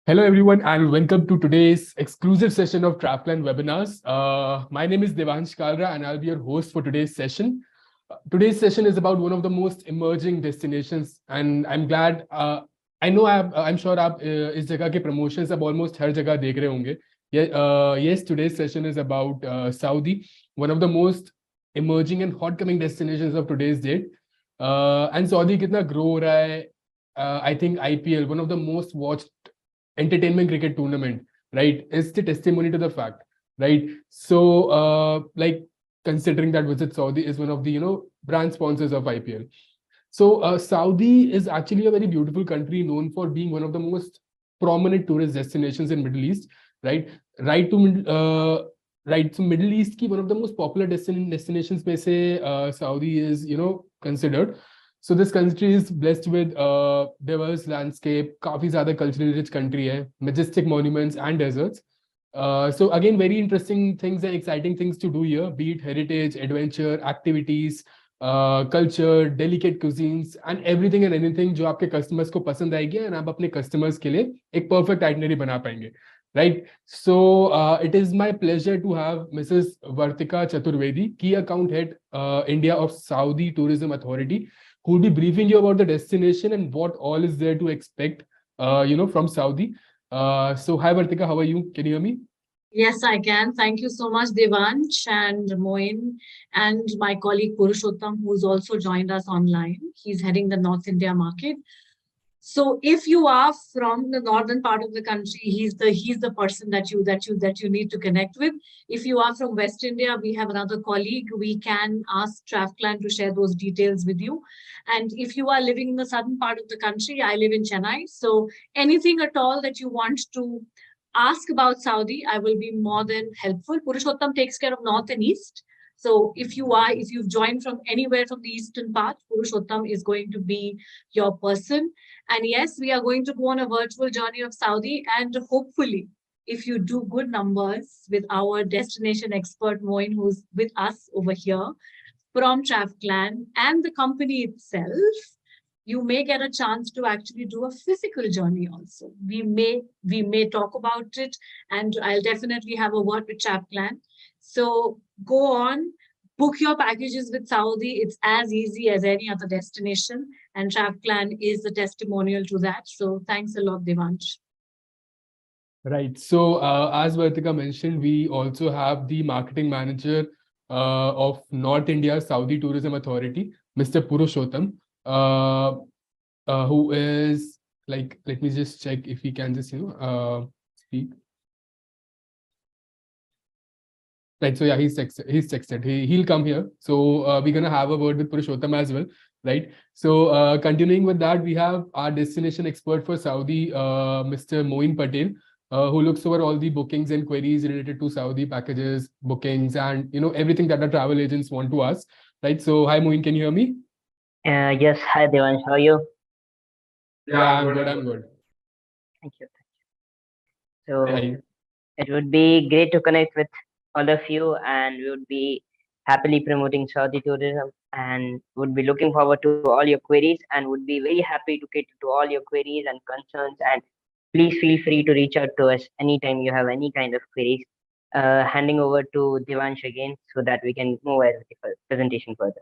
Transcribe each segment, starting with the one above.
Hello, everyone, and welcome to today's exclusive session of Traplan webinars. My name is Devansh Kalra, and I'll be your host for today's session. Today's session is about one of the most emerging destinations, and I'm glad. I know I'm sure आप इस जगह के promotions अब almost हर जगह देख रहे होंगे. Yes, today's session is about Saudi, one of the most emerging and hot coming destinations of today's date. And Saudi कितना grow हो रहा है. I think IPL, one of the most watched entertainment cricket tournament, right, is the testimony to the fact, right? So, like considering that Visit Saudi is one of the brand sponsors of IPL. So, Saudi is actually a very beautiful country known for being one of the most prominent tourist destinations in Middle East, right? Right to right, so Middle East ki one of the most popular destinations में से Saudi is considered. So this country is blessed with diverse landscape, काफी ज़्यादा culturally rich country है, majestic monuments and deserts. So again, very interesting things and exciting things to do here, be it heritage, adventure, activities, culture, delicate cuisines, and everything and anything जो आपके customers को पसंद आएगी and आप अपने customers के लिए एक perfect itinerary बना पाएंगे, right? So it is my pleasure to have Mrs. Vartika Chaturvedi, Key Account Head, India of Saudi Tourism Authority, who will be briefing you about the destination and what all is there to expect, from Saudi. So hi Vartika, how are you? Can you hear me? Yes, I can. Thank you so much, Devansh and Moin, and my colleague Purushottam, who's also joined us online. He's heading the North India market. So if you are from the northern part of the country, he's the person that you need to connect with. If you are from West India, we have another colleague. We can ask Trafclan to share those details with you. And if you are living in the southern part of the country, I live in Chennai. So anything at all that you want to ask about Saudi, I will be more than helpful. Purushottam takes care of North and East. So if you've joined from anywhere from the eastern part, Purushottam is going to be your person. And yes, we are going to go on a virtual journey of Saudi. And hopefully, if you do good numbers with our destination expert Moin, who's with us over here from TravClan and the company itself, you may get a chance to actually do a physical journey also. We may talk about it, and I'll definitely have a word with TravClan. So go on, book your packages with Saudi. It's as easy as any other destination, and TravClan is the testimonial to that. So thanks a lot, Devansh. Right. So, as Vartika mentioned, we also have the marketing manager of North India Saudi Tourism Authority, Mr. Purushottam, uh, who is like, let me just check if he can just, speak. Right. So yeah, he's texted. He'll come here. So we're gonna have a word with Purushottam as well. Right. So continuing with that, we have our destination expert for Saudi, Mr. Moin Patel, who looks over all the bookings and queries related to Saudi packages, bookings, and everything that the travel agents want to ask. Right. So hi Moin, can you hear me? Yes, hi Devansh, how are you? Yeah, I'm good. I'm good. Thank you. So Yeah. it would be great to connect with all of you, and we would be happily promoting Saudi tourism and would be looking forward to all your queries and would be very happy to cater to all your queries and concerns. And please feel free to reach out to us anytime you have any kind of queries. Handing over to Devansh again so that we can move ahead with the presentation further.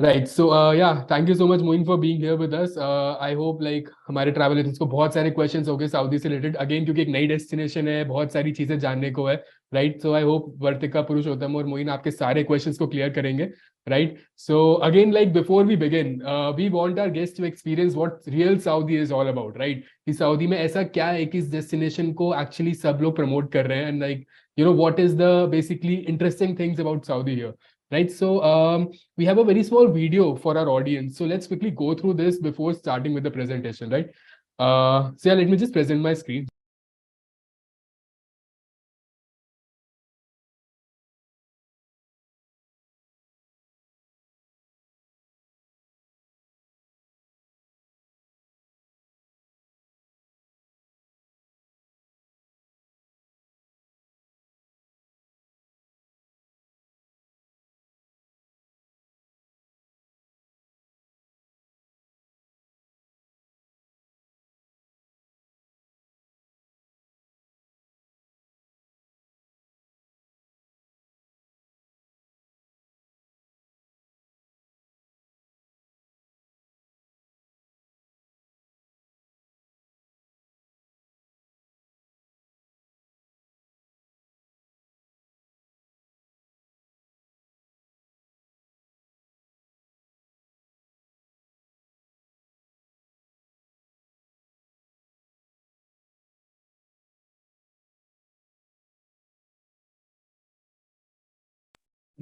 Right. So yeah, thank you so much Moin for being here with us. I hope like हमारे travel agents को बहुत सारे questions हो गए Saudi से related again क्योंकि एक नई डेस्टिनेशन है बहुत सारी चीजें जानने को है राइट सो आई होप वर्तिका पुरुषोत्तम और मोइन आपके सारे क्वेश्चंस को क्लियर करेंगे right so again like before we begin we want our guest to experience what real Saudi is all about right कि सऊदी में ऐसा क्या है कि इस डेस्टिनेशन को एक्चुअली सब लोग प्रमोट कर रहे हैं and like what is the basically interesting things about Saudi here right? So we have a very small video for our audience. So let's quickly go through this before starting with the presentation, right? So yeah, let me just present my screen.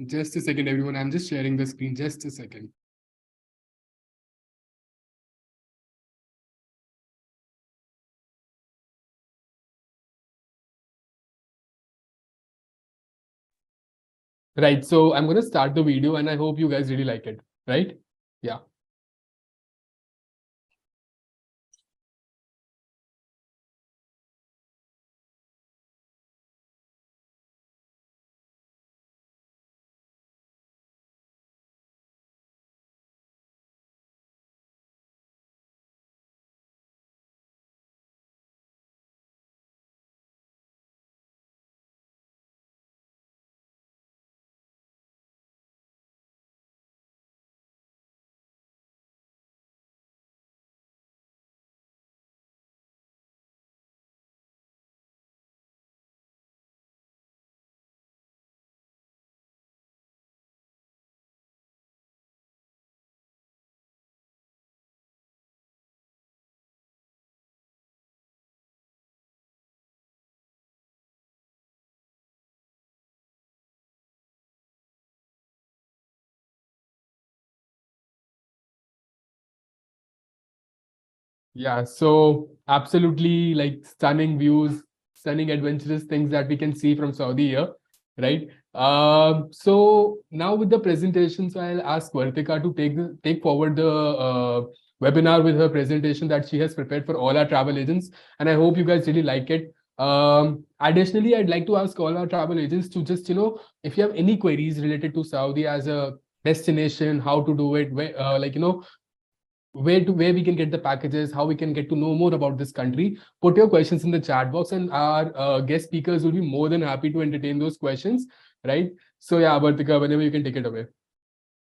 Just a second, everyone. I'm just sharing the screen. Just a second. Right. So I'm going to start the video and I hope you guys really like it. Right? Yeah. Yeah, so absolutely like stunning views, stunning adventurous things that we can see from Saudi here, right? So now with the presentation, so I'll ask Vartika to take forward the webinar with her presentation that she has prepared for all our travel agents, and I hope you guys really like it. Additionally, I'd like to ask all our travel agents to just, if you have any queries related to Saudi as a destination, how to do it, where, where we can get the packages, how we can get to know more about this country, put your questions in the chat box, and our guest speakers will be more than happy to entertain those questions, right? So yeah, Vartika, whenever you can take it away.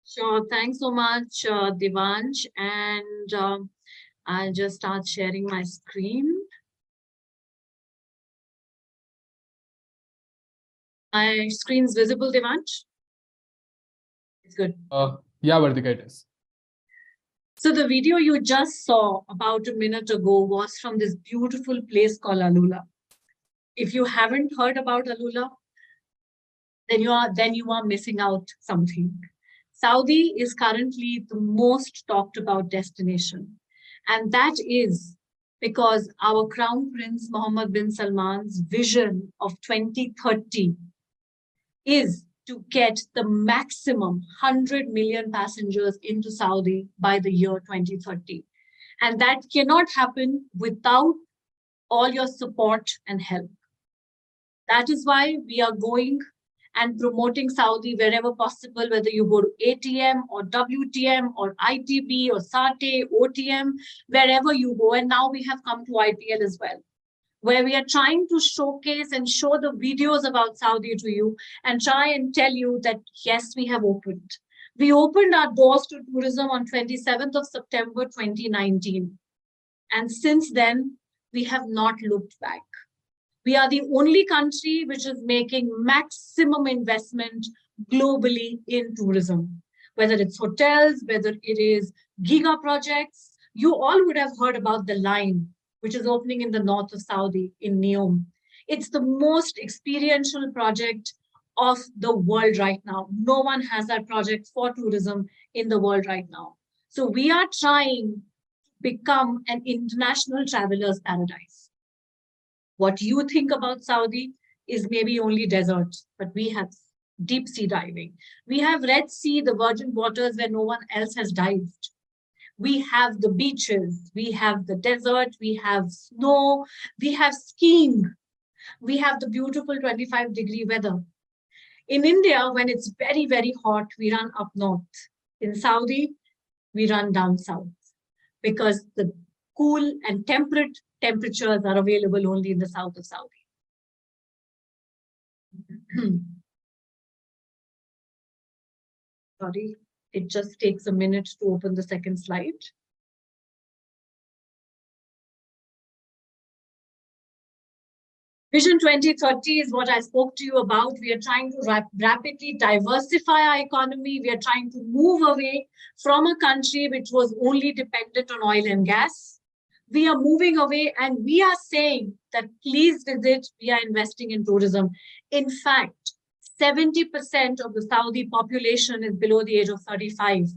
Sure. Thanks so much, Devansh. And I'll just start sharing my screen. My screen's visible, Devansh? It's good. Yeah, Vartika, it is. So the video you just saw about a minute ago was from this beautiful place called Alula. If you haven't heard about Alula, then you are missing out something. Saudi is currently the most talked about destination. And that is because our Crown Prince Mohammed bin Salman's vision of 2030 is to get the maximum 100 million passengers into Saudi by the year 2030. And that cannot happen without all your support and help. That is why we are going and promoting Saudi wherever possible, whether you go to ATM or WTM or ITB or SATE, OTM, wherever you go. And now we have come to IPL as well, where we are trying to showcase and show the videos about Saudi to you and try and tell you that, yes, we have opened. We opened our doors to tourism on 27th of September, 2019. And since then, we have not looked back. We are the only country which is making maximum investment globally in tourism, whether it's hotels, whether it is giga projects. You all would have heard about the Line, which is opening in the north of Saudi in Neom. It's the most experiential project of the world right now. No one has that project for tourism in the world right now. So we are trying to become an international traveler's paradise. What you think about Saudi is maybe only desert, but we have deep sea diving. We have Red Sea, the virgin waters where no one else has dived. We have the beaches, we have the desert, we have snow, we have skiing, we have the beautiful 25-degree weather. In India, when it's very, very hot, we run up north. In Saudi, we run down south because the cool and temperate temperatures are available only in the south of Saudi. Sorry, it just takes a minute to open the second slide. Vision 2030 is what I spoke to you about. We are trying to rapidly diversify our economy. We are trying to move away from a country which was only dependent on oil and gas. We are moving away and we are saying that please visit, we are investing in tourism. In fact, 70% of the Saudi population is below the age of 35.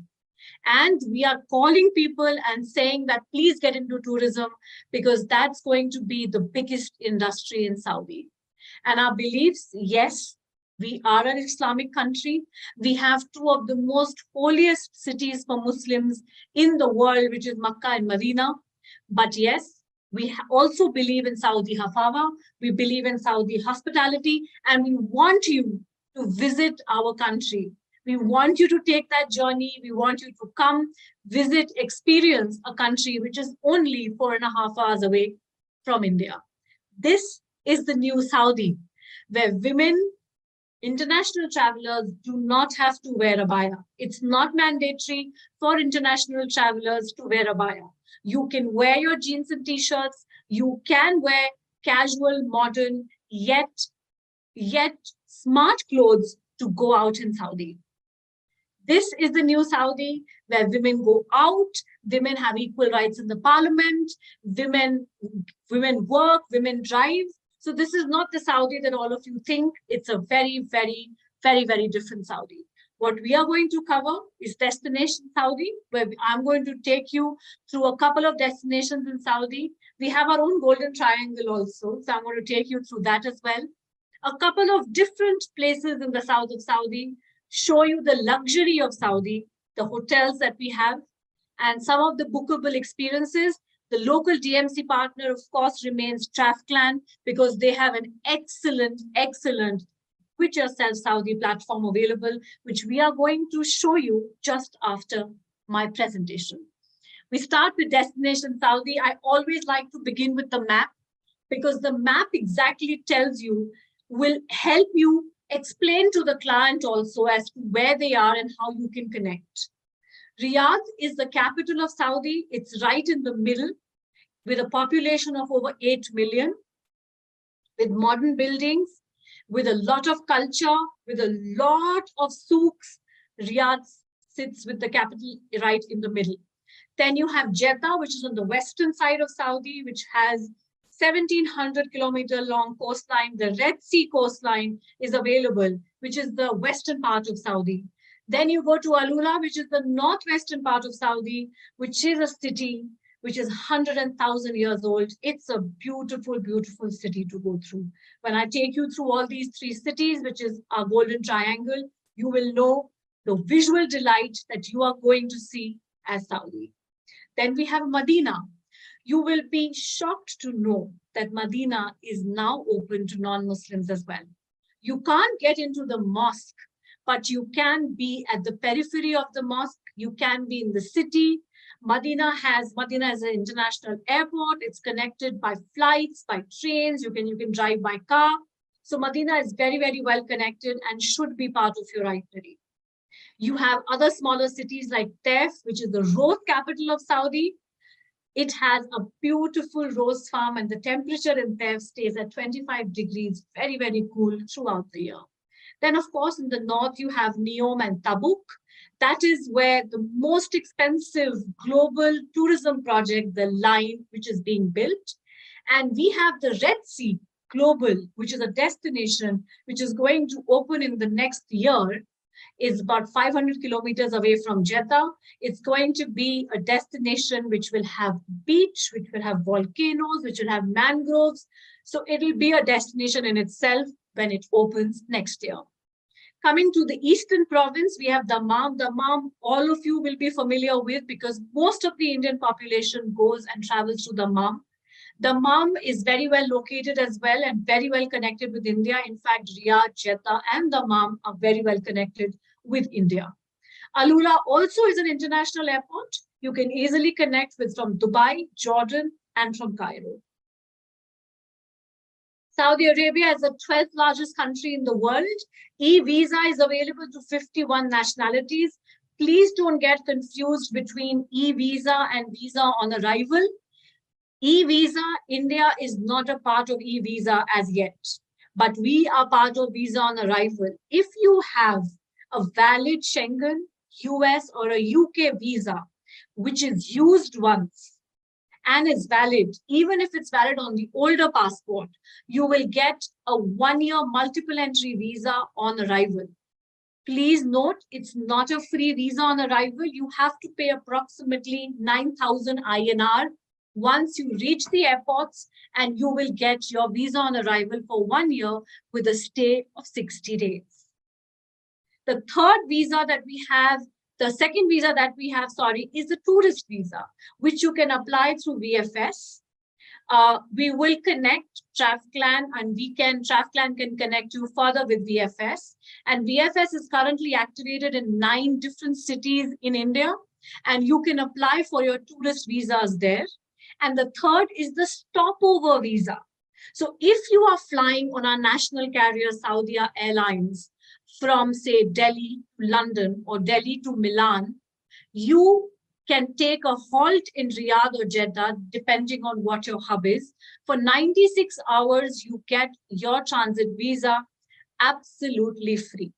And we are calling people and saying that please get into tourism because that's going to be the biggest industry in Saudi. And our beliefs, yes, we are an Islamic country. We have two of the most holiest cities for Muslims in the world, which is Makkah and Medina. But yes, we also believe in Saudi Hafawa. We believe in Saudi hospitality, and we want you to visit our country. We want you to take that journey. We want you to come, visit, experience a country which is only 4.5 hours away from India. This is the new Saudi, where women, international travelers do not have to wear abaya. It's not mandatory for international travelers to wear abaya. You can wear your jeans and t-shirts. You can wear casual, modern, yet smart clothes to go out in Saudi. This is the new Saudi where women go out, women have equal rights in the parliament, women work, women drive. So this is not the Saudi that all of you think. It's a very, very, very, very different Saudi. What we are going to cover is Destination Saudi, where I'm going to take you through a couple of destinations in Saudi. We have our own golden triangle also, so I'm going to take you through that as well. A couple of different places in the south of Saudi, show you the luxury of Saudi, the hotels that we have, and some of the bookable experiences. The local DMC partner, of course, remains TrafClan because they have an excellent Quit Yourself Saudi platform available, which we are going to show you just after my presentation. We start with Destination Saudi. I always like to begin with the map because the map exactly tells you, will help you explain to the client also as to where they are and how you can connect. Riyadh is the capital of Saudi. It's right in the middle with a population of over 8 million, with modern buildings, with a lot of culture, with a lot of souks. Riyadh sits with the capital right in the middle. Then you have Jeddah, which is on the western side of Saudi, which has 1,700 kilometer long coastline. The Red Sea coastline is available, which is the western part of Saudi. Then you go to Alula, which is the northwestern part of Saudi, which is a city which is 100,000 years old. It's a beautiful, beautiful city to go through. When I take you through all these three cities, which is our golden triangle, you will know the visual delight that you are going to see as Saudi. Then we have Medina. You will be shocked to know that Medina is now open to non-Muslims as well. You can't get into the mosque, but you can be at the periphery of the mosque. You can be in the city. Medina has an international airport. It's connected by flights, by trains. You can drive by car. So Medina is very, very well connected and should be part of your itinerary. You have other smaller cities like Taif, which is the rose capital of Saudi. It has a beautiful rose farm and the temperature in Taif stays at 25 degrees, very, very cool throughout the year. Then, of course, in the north, you have Neom and Tabuk. That is where the most expensive global tourism project, the Line, which is being built. And we have the Red Sea Global, which is a destination which is going to open in the next year. It's about 500 kilometers away from Jeddah. It's going to be a destination which will have beach, which will have volcanoes, which will have mangroves. So it'll be a destination in itself when it opens next year. Coming to the eastern province, we have Dammam. Dammam, all of you will be familiar with because most of the Indian population goes and travels to Dammam. Dammam is very well located as well and very well connected with India. In fact, Riyadh, Jeddah, and Dammam are very well connected with India. Alula also is an international airport. You can easily connect with from Dubai, Jordan, and from Cairo. Saudi Arabia is the 12th largest country in the world. E-visa is available to 51 nationalities. Please don't get confused between e-visa and visa on arrival. E-visa, India is not a part of e-visa as yet, but we are part of visa on arrival. If you have a valid Schengen, US or a UK visa, which is used once, and is valid, even if it's valid on the older passport, you will get a 1-year multiple entry visa on arrival. Please note, it's not a free visa on arrival. You have to pay approximately 9,000 INR once you reach the airports, and you will get your visa on arrival for 1 year with a stay of 60 days. The third visa that we have, the second visa that we have, is the tourist visa, which you can apply through VFS. We will connect TravClan, and TravClan can connect you further with VFS. And VFS is currently activated in 9 different cities in India, and you can apply for your tourist visas there. And the third is the stopover visa. So if you are flying on our national carrier, Saudia Airlines, from say Delhi to London or Delhi to Milan, you can take a halt in Riyadh or Jeddah, depending on what your hub is. For 96 hours, you get your transit visa absolutely free.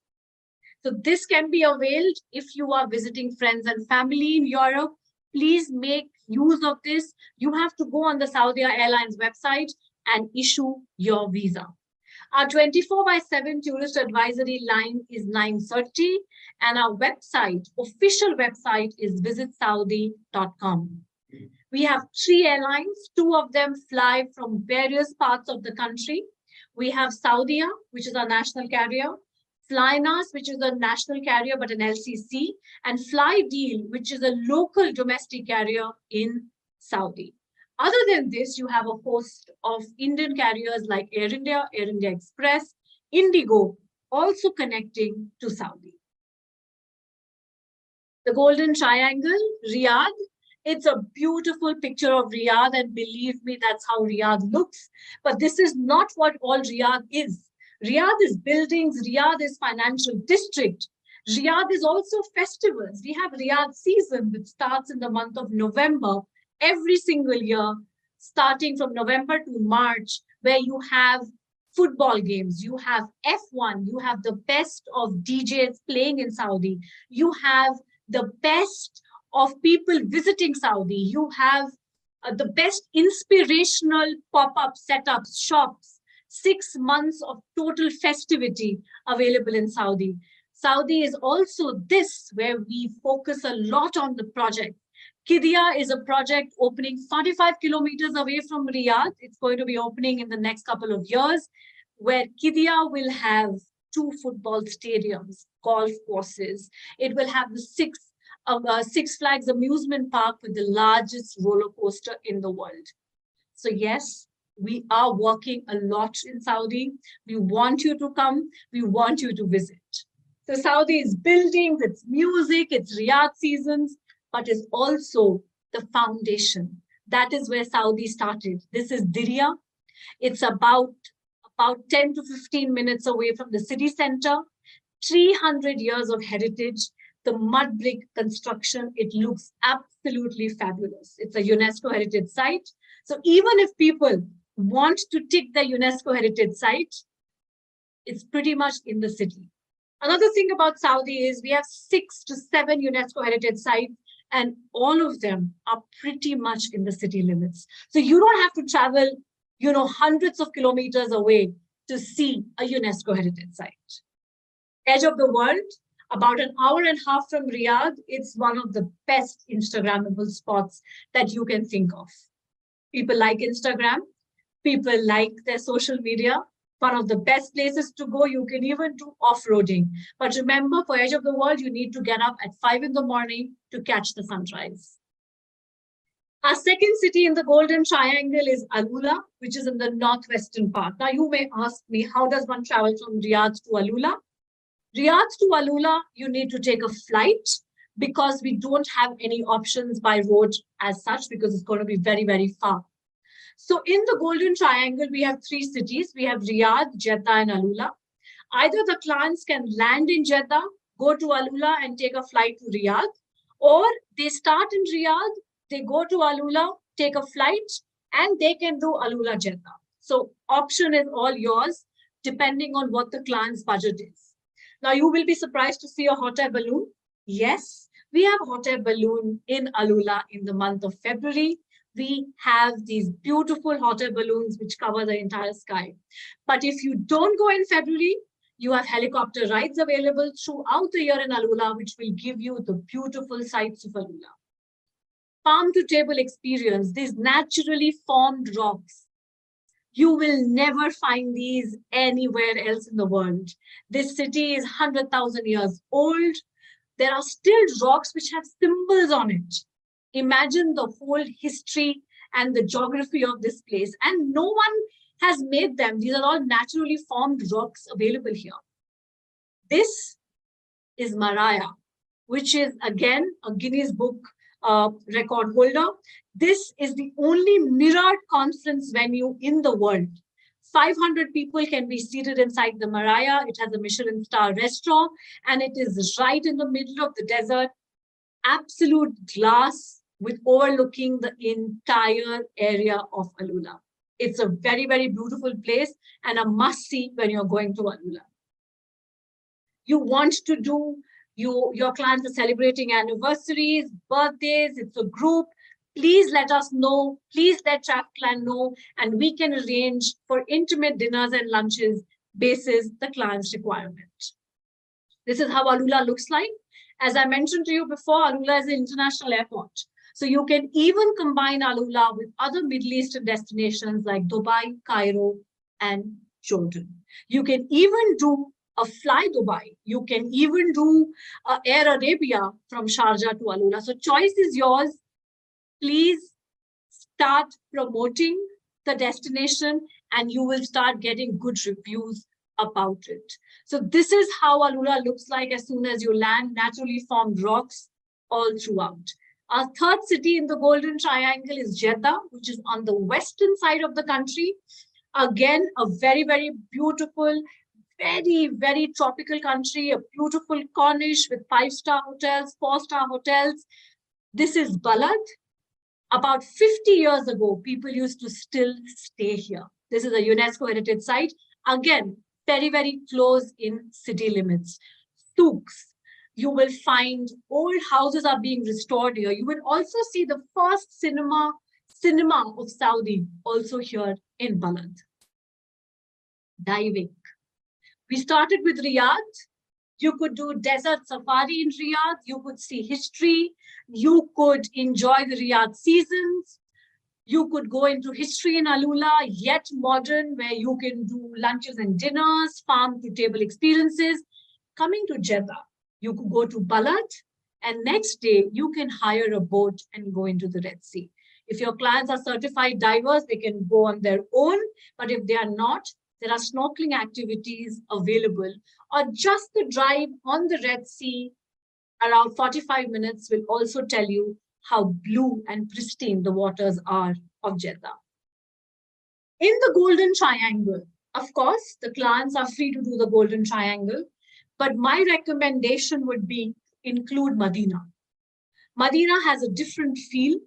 So this can be availed if you are visiting friends and family in Europe. Please make use of this. You have to go on the Saudia Airlines website and issue your visa. Our 24/7 tourist advisory line is 9:30, and our website, official website, is visitsaudi.com. We have 3 airlines. 2 of them fly from various parts of the country. We have Saudia, which is our national carrier, Flynas, which is a national carrier but an LCC, and Flydeal, which is a local domestic carrier in Saudi. Other than this, you have a host of Indian carriers like Air India Express, Indigo, also connecting to Saudi. The Golden Triangle, Riyadh. It's a beautiful picture of Riyadh, and believe me, that's how Riyadh looks. But this is not what all Riyadh is. Riyadh is buildings, Riyadh is financial district. Riyadh is also festivals. We have Riyadh season, which starts in the month of November every single year, starting from November to March, where you have football games, you have F1, you have the best of DJs playing in Saudi, you have the best of people visiting Saudi, you have the best inspirational pop-up setups, shops, 6 months of total festivity available in Saudi. Saudi is also this, where we focus a lot on the project. Qiddiya is a project opening 45 kilometers away from Riyadh. It's going to be opening in the next couple of years, where Qiddiya will have 2 football stadiums, golf courses. It will have the Six Flags amusement park with the largest roller coaster in the world. So yes, we are working a lot in Saudi. We want you to come. We want you to visit. So Saudi is buildings, it's music, it's Riyadh seasons, but is also the foundation. That is where Saudi started. This is Diriyah. It's about 10 to 15 minutes away from the city center. 300 years of heritage. The mud brick construction, it looks absolutely fabulous. It's a UNESCO heritage site. So even if people want to tick the UNESCO heritage site, it's pretty much in the city. Another thing about Saudi is we have 6 to 7 UNESCO heritage sites, and all of them are pretty much in the city limits. So you don't have to travel, hundreds of kilometers away to see a UNESCO heritage site. Edge of the world, about an hour and a half from Riyadh, it's one of the best Instagrammable spots that you can think of. People like Instagram, people like their social media. One of the best places to go. You can even do off-roading. But remember, for Edge of the World, you need to get up at 5 in the morning to catch the sunrise. Our second city in the Golden Triangle is Alula, which is in the northwestern part. Now, you may ask me, how does one travel from Riyadh to Alula? Riyadh to Alula, you need to take a flight because we don't have any options by road as such, because it's going to be very, very far. So in the Golden Triangle, we have 3 cities. We have Riyadh, Jeddah, and Alula. Either the clients can land in Jeddah, go to Alula and take a flight to Riyadh, or they start in Riyadh, they go to Alula, take a flight, and they can do Alula Jeddah. So option is all yours, depending on what the client's budget is. Now you will be surprised to see a hot air balloon. Yes, we have hot air balloon in Alula in the month of February. we have these beautiful hot air balloons which cover the entire sky. But if you don't go in February, you have helicopter rides available throughout the year in Alula, which will give you the beautiful sights of Alula. Farm to table experience, these naturally formed rocks. You will never find these anywhere else in the world. This city is 100,000 years old. There are still rocks which have symbols on it. Imagine the whole history and the geography of this place. And no one has made them. These are all naturally formed rocks available here. This is Maraya, which is again a Guinness Book record holder. This is the only mirrored conference venue in the world. 500 people can be seated inside the Maraya. It has a Michelin star restaurant and it is right in the middle of the desert. Absolute glass with overlooking the entire area of Alula. It's a very, very beautiful place and a must-see when you're going to Alula. You want to do, your clients are celebrating anniversaries, birthdays, it's a group. Please let us know, please let TravPlan know, and we can arrange for intimate dinners and lunches basis the client's requirement. This is how Alula looks like. As I mentioned to you before, Alula is an international airport. So you can even combine Alula with other Middle Eastern destinations like Dubai, Cairo, and Jordan. You can even do a Fly Dubai. You can even do Air Arabia from Sharjah to Alula. So choice is yours. Please start promoting the destination and you will start getting good reviews about it. So this is how Alula looks like as soon as you land, naturally formed rocks all throughout. Our third city in the Golden Triangle is Jeddah, which is on the western side of the country. Again, a very, very beautiful, very, very tropical country, a beautiful Cornish with 5-star hotels, 4-star hotels. This is Balad. About 50 years ago, people used to still stay here. This is a UNESCO heritage site. Again, very, very close in city limits. Souks. You will find old houses are being restored here. You will also see the first cinema of Saudi also here in Balad. Diving. We started with Riyadh. You could do desert safari in Riyadh. You could see history. You could enjoy the Riyadh seasons. You could go into history in Alula, yet modern, where you can do lunches and dinners, farm to table experiences. Coming to Jeddah, you could go to Balad, and next day you can hire a boat and go into the Red Sea. If your clients are certified divers, they can go on their own. But if they are not, there are snorkeling activities available, or just the drive on the Red Sea around 45 minutes will also tell you how blue and pristine the waters are of Jeddah. In the Golden Triangle, of course, the clients are free to do the Golden Triangle, but my recommendation would be include Medina. Medina has a different feel.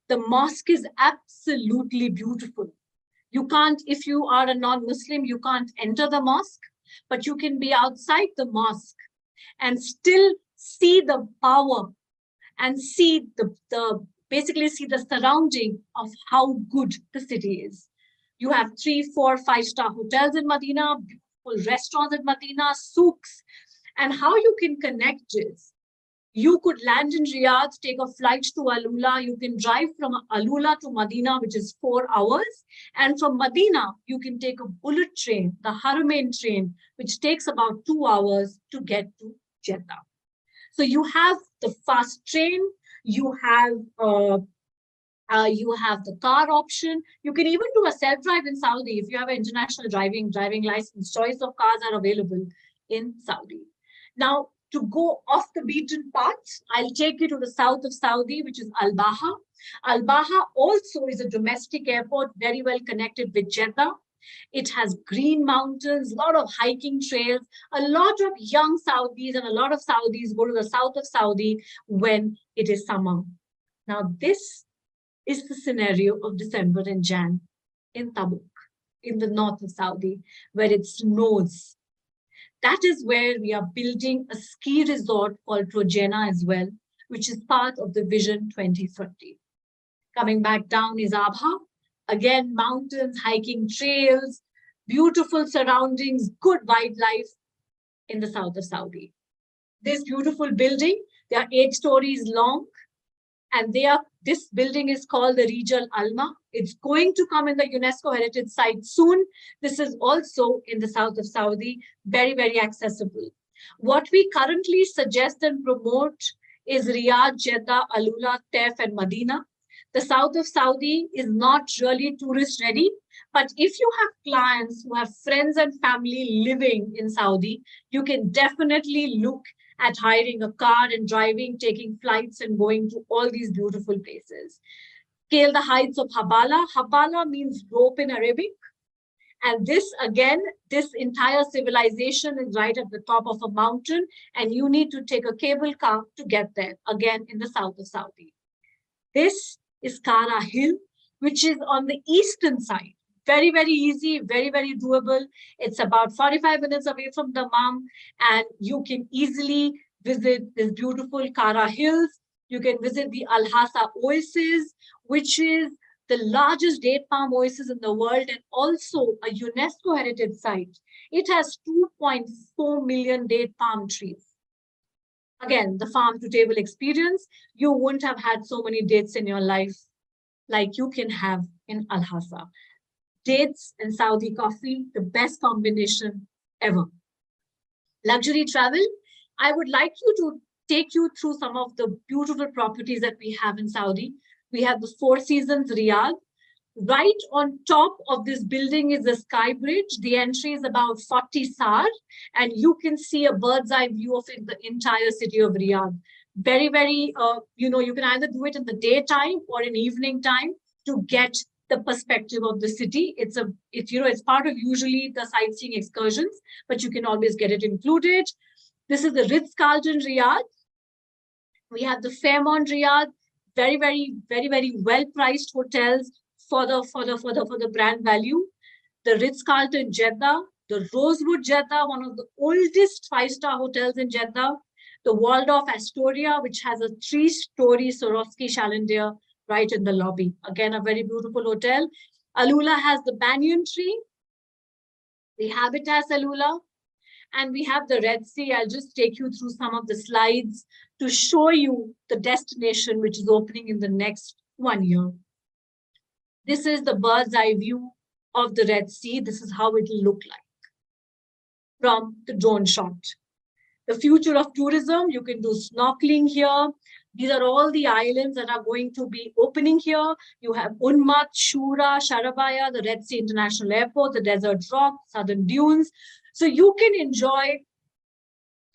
The mosque is absolutely beautiful. You can't, if you are a non-Muslim, you can't enter the mosque, but you can be outside the mosque and still see the power and see basically see the surrounding of how good the city is. You have 3, 4, 5-star hotels in Medina, beautiful restaurants in Medina, souks, and how you can connect is, you could land in Riyadh, take a flight to Alula. You can drive from Alula to Medina, which is 4 hours. And from Medina, you can take a bullet train, the Haramain train, which takes about 2 hours to get to Jeddah. So you have the fast train, you have the car option. You can even do a self-drive in Saudi. If you have an international driving license, choice of cars are available in Saudi. Now, to go off the beaten path, I'll take you to the south of Saudi, which is Al-Baha. Al-Baha also is a domestic airport, very well connected with Jeddah. It has green mountains, a lot of hiking trails, a lot of young Saudis and a lot of Saudis go to the south of Saudi when it is summer. Now, this is the scenario of December and Jan in Tabuk, in the north of Saudi, where it snows. That is where we are building a ski resort called Trojena as well, which is part of the Vision 2030. Coming back down is Abha. Again, mountains, hiking trails, beautiful surroundings, good wildlife in the south of Saudi. This beautiful building, they are 8 stories long, and this building is called the Rijal Alma. It's going to come in the UNESCO Heritage Site soon. This is also in the south of Saudi, very, very accessible. What we currently suggest and promote is Riyadh, Jeddah, Alula, Taif, and Medina. The south of Saudi is not really tourist ready, but if you have clients who have friends and family living in Saudi, you can definitely look at hiring a car and driving, taking flights and going to all these beautiful places. Scale the heights of Habala. Habala means rope in Arabic. And this entire civilization is right at the top of a mountain, and you need to take a cable car to get there, again in the south of Saudi. This is Kara Hill, which is on the eastern side. Very, very easy, very, very doable. It's about 45 minutes away from Dammam, and you can easily visit this beautiful Kara Hills. You can visit the Al Hasa Oasis, which is the largest date palm oasis in the world and also a UNESCO heritage site. It has 2.4 million date palm trees. Again, the farm to table experience, you wouldn't have had so many dates in your life like you can have in Al Hasa. Dates and Saudi coffee, the best combination ever. Luxury travel, I would like to take you through some of the beautiful properties that we have in Saudi. We have the Four Seasons Riyadh. Right on top of this building is the Sky Bridge. The entry is about 40 sar, and you can see a bird's eye view of the entire city of Riyadh. Very, very, you can either do it in the daytime or in evening time to get the perspective of the city. It's part of usually the sightseeing excursions, but you can always get it included. This is the Ritz-Carlton Riyadh. We have the Fairmont Riyadh. Very, very, very, very well-priced hotels for the brand value. The Ritz-Carlton Jeddah, the Rosewood Jeddah, one of the oldest 5-star hotels in Jeddah. The Waldorf Astoria, which has a 3-story Swarovski chandelier right in the lobby. Again, a very beautiful hotel. Alula has the banyan tree, the Habitas Alula, and we have the Red Sea. I'll just take you through some of the slides to show you the destination which is opening in the next 1 year. This is the bird's eye view of the Red Sea. This is how it will look like from the drone shot. The future of tourism, you can do snorkeling here. These are all the islands that are going to be opening here. You have Unmat, Shura, Sharabaya, the Red Sea International Airport, the Desert Rock, Southern Dunes. So you can enjoy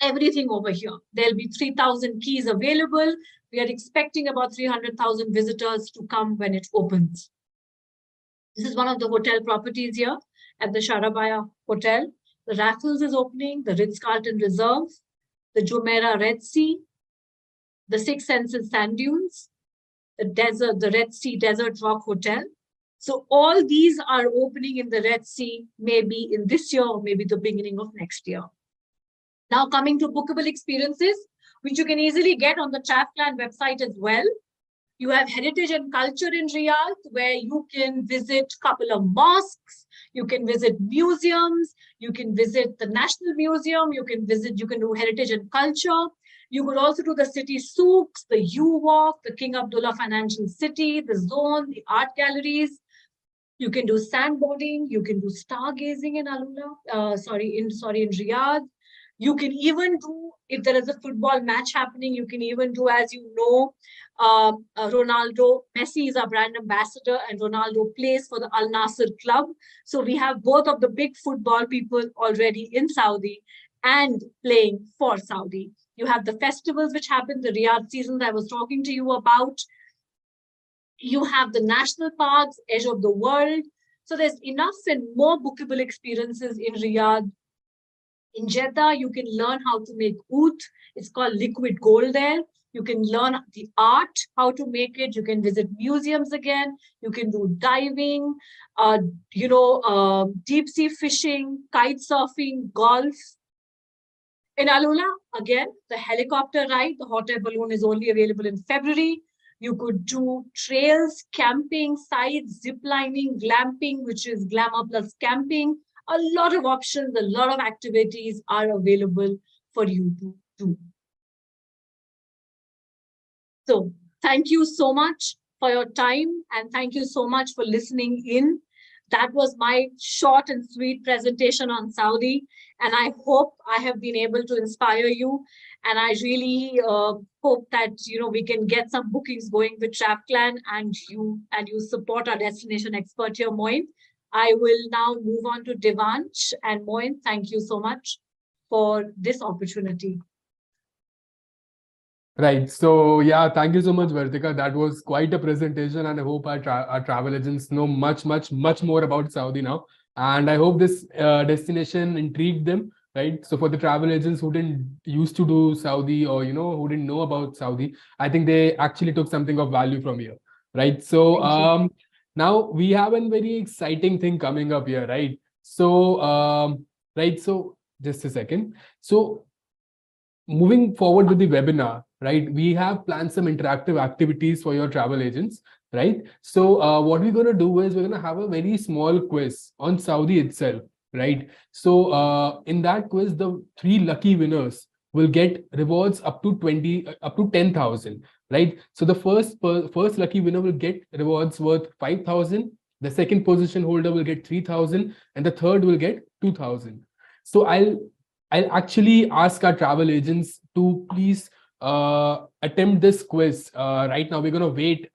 everything over here. There'll be 3,000 keys available. We are expecting about 300,000 visitors to come when it opens. This is one of the hotel properties here at the Sharabaya Hotel. The Raffles is opening, the Ritz-Carlton Reserve, the Jumeirah Red Sea, the Six Senses Sand Dunes, the Red Sea Desert Rock Hotel. So all these are opening in the Red Sea, maybe in this year or maybe the beginning of next year. Now coming to bookable experiences, which you can easily get on the TravPlan website as well. You have heritage and culture in Riyadh, where you can visit a couple of mosques, you can visit museums, you can visit the National Museum, you can do heritage and culture. You could also do the city souks, the U-Walk, the King Abdullah Financial City, the Zone, the art galleries. You can do sandboarding, you can do stargazing in in Riyadh. You can even do, if there is a football match happening, you can even do, as you know, Ronaldo, Messi is our brand ambassador and Ronaldo plays for the Al Nassr club. So we have both of the big football people already in Saudi and playing for Saudi. You have the festivals which happen, the Riyadh seasons I was talking to you about. You have the national parks, edge of the world. So there's enough and more bookable experiences in Riyadh. In Jeddah, you can learn how to make oud. It's called liquid gold there. You can learn the art, how to make it. You can visit museums again. You can do diving, deep sea fishing, kite surfing, golf. In Alula, again, the helicopter ride, the hot air balloon is only available in February. You could do trails, camping, sites, zip lining, glamping, which is glamour plus camping. A lot of options, a lot of activities are available for you to do. So thank you so much for your time, and thank you so much for listening in. That was my short and sweet presentation on Saudi, and I hope I have been able to inspire you. And I really hope that we can get some bookings going with TravClan, and you support our destination expert here, Moin. I will now move on to Devansh, and Moin, thank you so much for this opportunity. Right. So yeah, thank you so much, Vartika. That was quite a presentation, and I hope our travel agents know much more about Saudi now. And I hope this destination intrigued them, right? So for the travel agents who didn't used to do Saudi, or who didn't know about Saudi, I think they actually took something of value from here, right? So now we have a very exciting thing coming up here, right? So right. So just a second. So moving forward with the webinar, right, we have planned some interactive activities for your travel agents, right? So what we're going to do is we're going to have a very small quiz on Saudi itself, right? So in that quiz, the 3 lucky winners will get rewards up to 10,000, right? So the first lucky winner will get rewards worth 5,000. The second position holder will get 3,000, and the third will get 2,000. So I'll actually ask our travel agents to please attempt this quiz right now. We're going to wait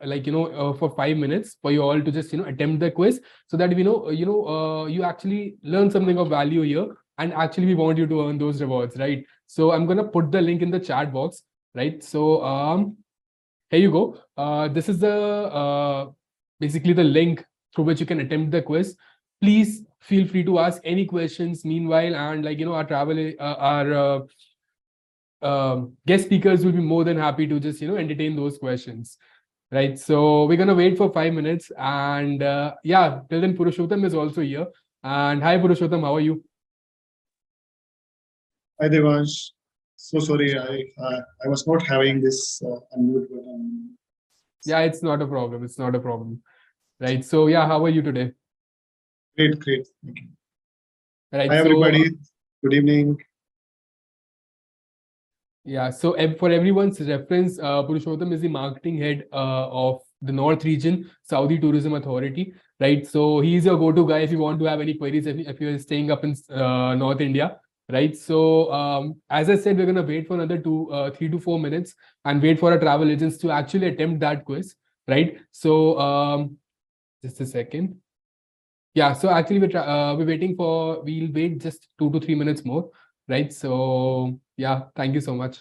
for 5 minutes for you all to just attempt the quiz, so that we know you actually learn something of value here, and actually we want you to earn those rewards, right? So I'm going to put the link in the chat box, right? So here you go. This is the basically the link through which you can attempt the quiz. Please feel free to ask any questions meanwhile, and our travel guest speakers will be more than happy to just entertain those questions, right? So we're gonna wait for 5 minutes, and yeah, till then Purushottam is also here. And hi Purushottam, how are you? Hi Devansh. So sorry, I was not having this unmute button. Yeah, it's not a problem. It's not a problem, right? So yeah, how are you today? Great. Thank you. Right. Hi everybody. Good evening. Yeah, so for everyone's reference, Purushottam is the marketing head of the North Region Saudi Tourism Authority, right? So he's your go-to guy if you want to have any queries, if you're staying up in North India, right? So as I said, we're going to wait for another 3 to 4 minutes and wait for our travel agents to actually attempt that quiz, right? So just a second. Yeah, so actually we're waiting for, we'll wait just 2 to 3 minutes more, right? So yeah, thank you so much.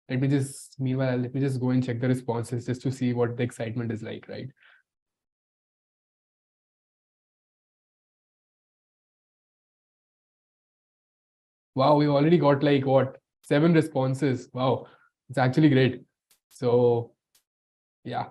Meanwhile, let me just go and check the responses just to see what the excitement is like, right? Wow, we already got like what, 7 responses. Wow, it's actually great. So yeah.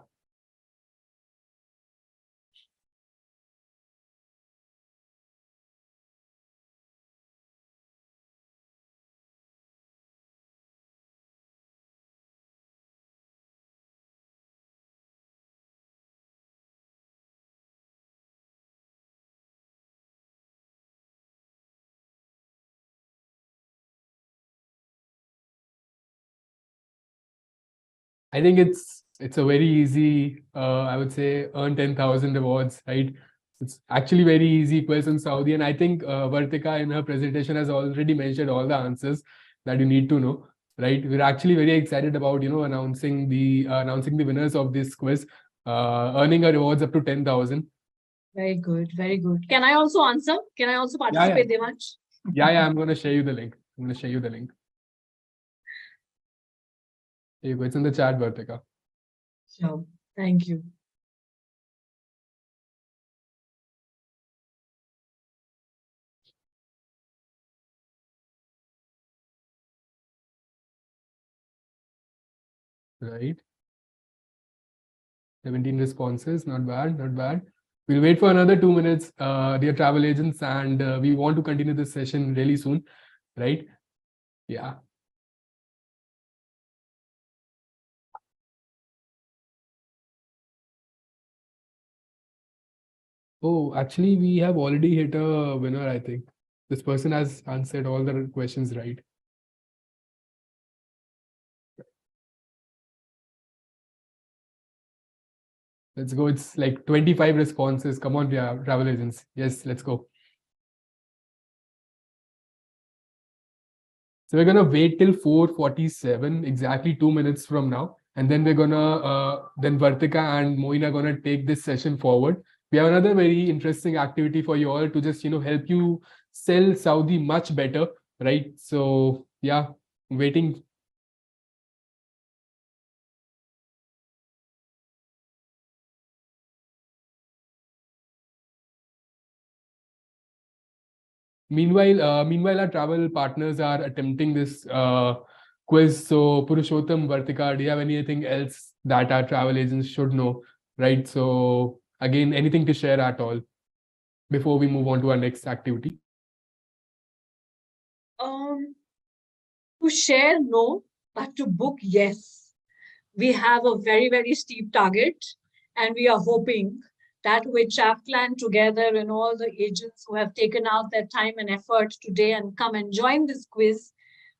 I think it's a very easy, I would say, earn 10,000 rewards, right? It's actually very easy quiz in Saudi, and I think Vartika in her presentation has already mentioned all the answers that you need to know, right? We're actually very excited about announcing the winners of this quiz, earning a rewards up to 10,000. Very good, very good. Can I also answer? Can I also participate, Devansh? Yeah, I'm going to share you the link. Here you go. It's in the chat, Vartika. Sure. Thank you. Right. 17 responses. Not bad. We'll wait for another 2 minutes, dear travel agents, and we want to continue this session really soon, right? Yeah. Oh, actually, we have already hit a winner, I think. This person has answered all the questions right. Let's go. It's like 25 responses. Come on, travel agents. Yes, let's go. So we're gonna wait till 4:47, exactly 2 minutes from now, and then we're gonna then Vartika and Moin are gonna take this session forward. We have another very interesting activity for you all to just help you sell Saudi much better, right? So yeah, waiting. Meanwhile, our travel partners are attempting this quiz. So Purushottam, Vartika, do you have anything else that our travel agents should know, right? So again, anything to share at all before we move on to our next activity? To share, no, but to book, yes. We have a very, very steep target, and we are hoping that with TravClan together and all the agents who have taken out their time and effort today and come and join this quiz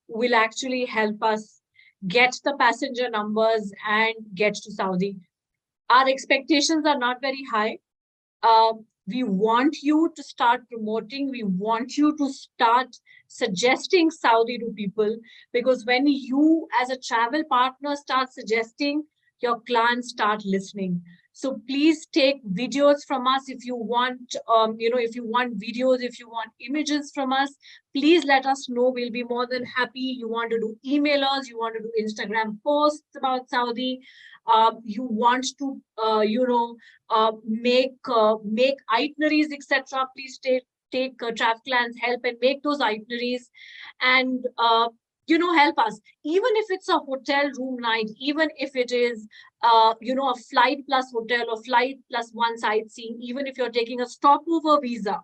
will actually help us get the passenger numbers and get to Saudi. Our expectations are not very high. We want you to start promoting. We want you to start suggesting Saudi to people, because when you as a travel partner start suggesting, your clients start listening. So please take videos from us if you want, if you want videos, if you want images from us, please let us know. We'll be more than happy. You want to do emailers, you want to do Instagram posts about Saudi, you want to, make itineraries, etc. Please take TravClan's help and make those itineraries, and help us. Even if it's a hotel room night, even if it is a flight plus hotel or flight plus one sightseeing, even if you're taking a stopover visa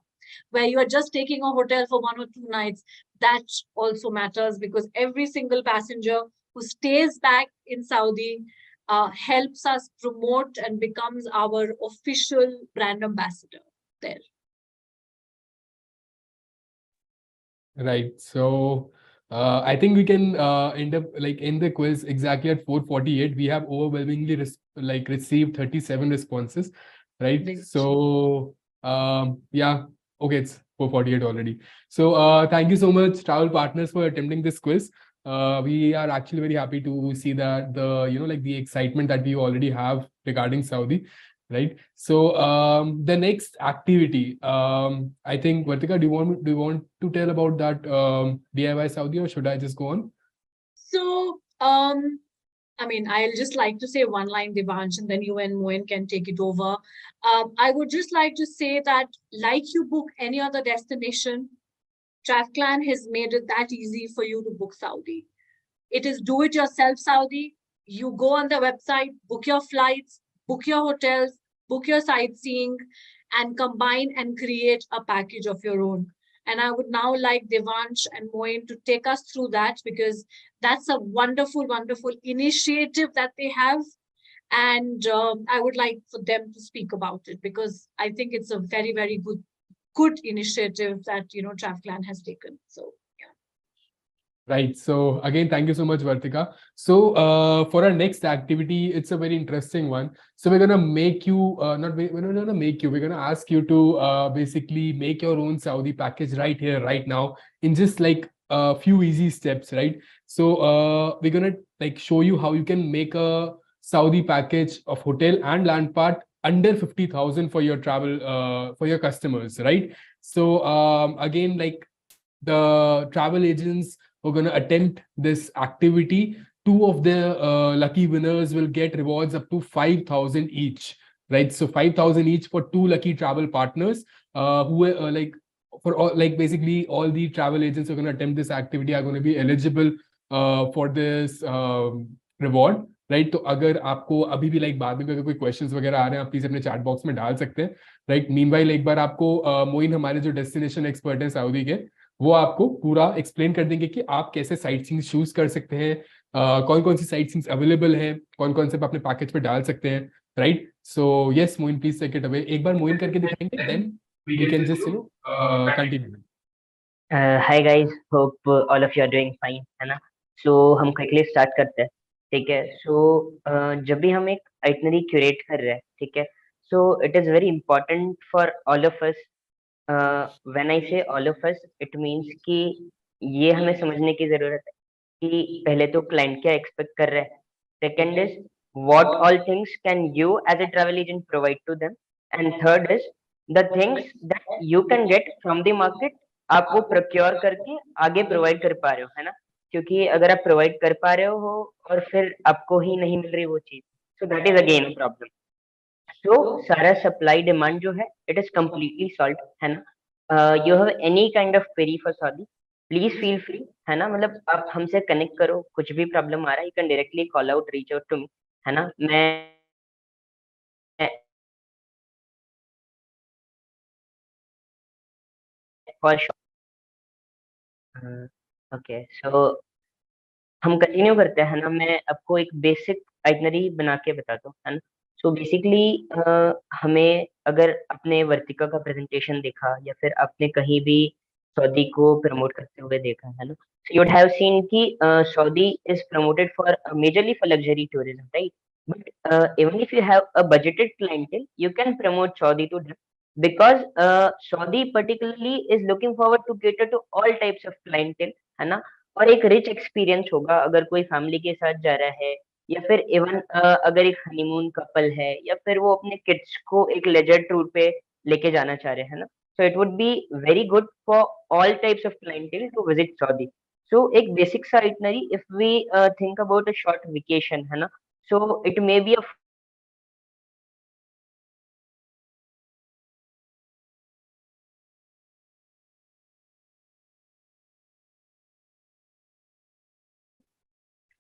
where you are just taking a hotel for 1 or 2 nights, that also matters, because every single passenger who stays back in Saudi helps us promote and becomes our official brand ambassador there. Right. So I think we can end up in the quiz exactly at 4:48. We have overwhelmingly received 37 responses, right? So yeah, okay, it's 4:48 already. So thank you so much, travel partners, for attempting this quiz. We are actually very happy to see that the excitement that we already have regarding Saudi. Right. So the next activity, I think, Vartika, do you want to tell about that DIY Saudi, or should I just go on? So I'll just like to say one line, Devansh, and then you and Moin can take it over. I would just like to say that, like you book any other destination, TravClan has made it that easy for you to book Saudi. It is do-it-yourself Saudi. You go on the website, book your flights, book your hotels, book your sightseeing, and combine and create a package of your own. And I would now like Devansh and Moin to take us through that, because that's a wonderful, wonderful initiative that they have. And I would like for them to speak about it, because I think it's a very, very good initiative that TravClan has taken. So right. So again, thank you so much, Vartika. So for our next activity, it's a very interesting one. So we're gonna make you we're not gonna make you. We're gonna ask you to basically make your own Saudi package right here, right now, in just like a few easy steps, right? So we're gonna show you how you can make a Saudi package of hotel and land part under 50,000 for your travel for your customers, right? So again, the travel agents who are going to attempt this activity, 2 of the lucky winners will get rewards up to 5,000 each, right? So 5,000 each for 2 lucky travel partners who for all, basically all the travel agents who are going to attempt this activity are going to be eligible for this reward, right? तो अगर आपको अभी भी बाद में अगर कोई questions वगैरह आ रहे हैं, आप प्लीज अपने चैट बॉक्स में डाल सकते हैं, राइट? मीनवाइल एक बार आपको मोइन, हमारे जो डेस्टिनेशन एक्सपर्ट हैं सऊदी के, वो आपको पूरा एक्सप्लेन कर देंगे कि आप कैसे साइट सीइंग चूज कर सकते हैं, कौन कौन सी साइट सीइंग अवेलेबल हैं, कौन कौन से आप अपने पैकेज पे डाल सकते हैं, right? So yes, Moin, please take it away. एक बार Moin करके दिखाएंगे, then we can just continue. Hi guys, hope all of you are doing fine, है ना? So हम quickly start करते हैं, ठीक है? So जब भी हम एक itinerary curate कर रहे हैं, ठीक है? So it is very important for all of us. When I say all of us, it means कि ये हमें समझने की जरूरत है कि पहले तो client क्या expect कर रहा है. Second is what all things can you as a travel agent provide to them, and third is the things that you can get from the market आप वो प्रोक्योर करके आगे प्रोवाइड कर पा रहे हो, है ना? क्योंकि अगर आप प्रोवाइड कर पा रहे हो और फिर आपको ही नहीं मिल रही वो चीज, so that is again problem. तो सारा सप्लाई डिमांड जो है इट इज कम्प्लीटली सॉल्व, है ना? You have any kind of query for Saudi, please feel free, है ना? मतलब आप हमसे कनेक्ट करो, कुछ भी प्रॉब्लम आ रहा है you can directly call out, reach out to me, है ना? मैं फॉर ओके, सो हम कंटिन्यू करते हैं, है ना? मैं आपको एक बेसिक आइटनरी बना के बताता हूँ, है ना? सो बेसिकली हमें अगर अपने वर्तिका का प्रेजेंटेशन देखा या फिर आपने कहीं भी सऊदी को प्रमोट करते हुए देखा, है ना? So you would have seen कि Saudi is promoted for majorly for luxury tourism, right? But even if you have a budgeted clientele you can promote Saudi to them because Saudi particularly is looking forward to cater to all types of clientele, है ना? और एक rich experience होगा अगर कोई family के साथ जा रहा है या फिर इवन अगर एक हनीमून कपल है या फिर वो अपने किड्स को एक लेजर टूर पे लेके जाना चाह रहे हैं, ना? So it would be very good for all types of clientele to visit Saudi. So एक बेसिक सा itinerary if we think about a short vacation, है ना? So it may be a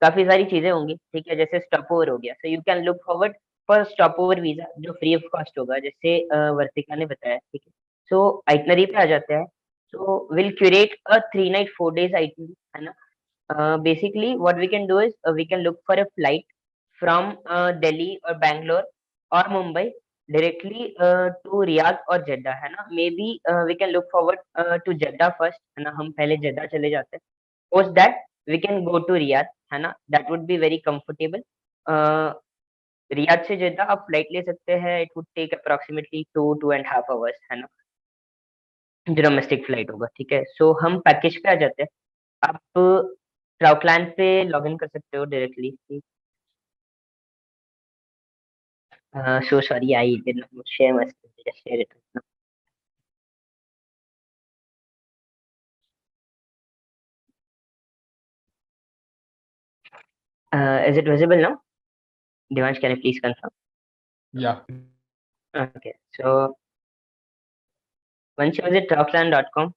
काफी सारी चीजें होंगी, ठीक है? जैसे स्टॉप ओवर हो गया, so you can look forward for stop over visa जो फ्री ऑफ कॉस्ट होगा, जैसे वर्तिका ने बताया, ठीक है? सो आइटनरी पे आ जाते हैं. So will curate a 3 night 4 days itinerary, है ना? Basically what we can do is we can look for a flight from Delhi or Bangalore or Mumbai directly to Riyadh or Jeddah, है ना? Maybe we can look forward to Jeddah first, है ना? हम पहले जेद्दा चले जाते हैं. Post that we can go to Riyadh, है ना? That would be very comfortable. uh, Riyadh से जेद्दा आप फ्लाइट ले सकते हैं, it would take approximately 2.5 hours, है ना? जो डोमेस्टिक फ्लाइट होगा, ठीक है? सो हम पैकेज पे आ जाते हैं. आप ट्राउप्लान पे लॉग इन कर सकते हो directly. So sorry I did not share my screen, just share it. Is it visible now? Devansh, can you please confirm? Yeah. Okay, so once you visit travelplan.com,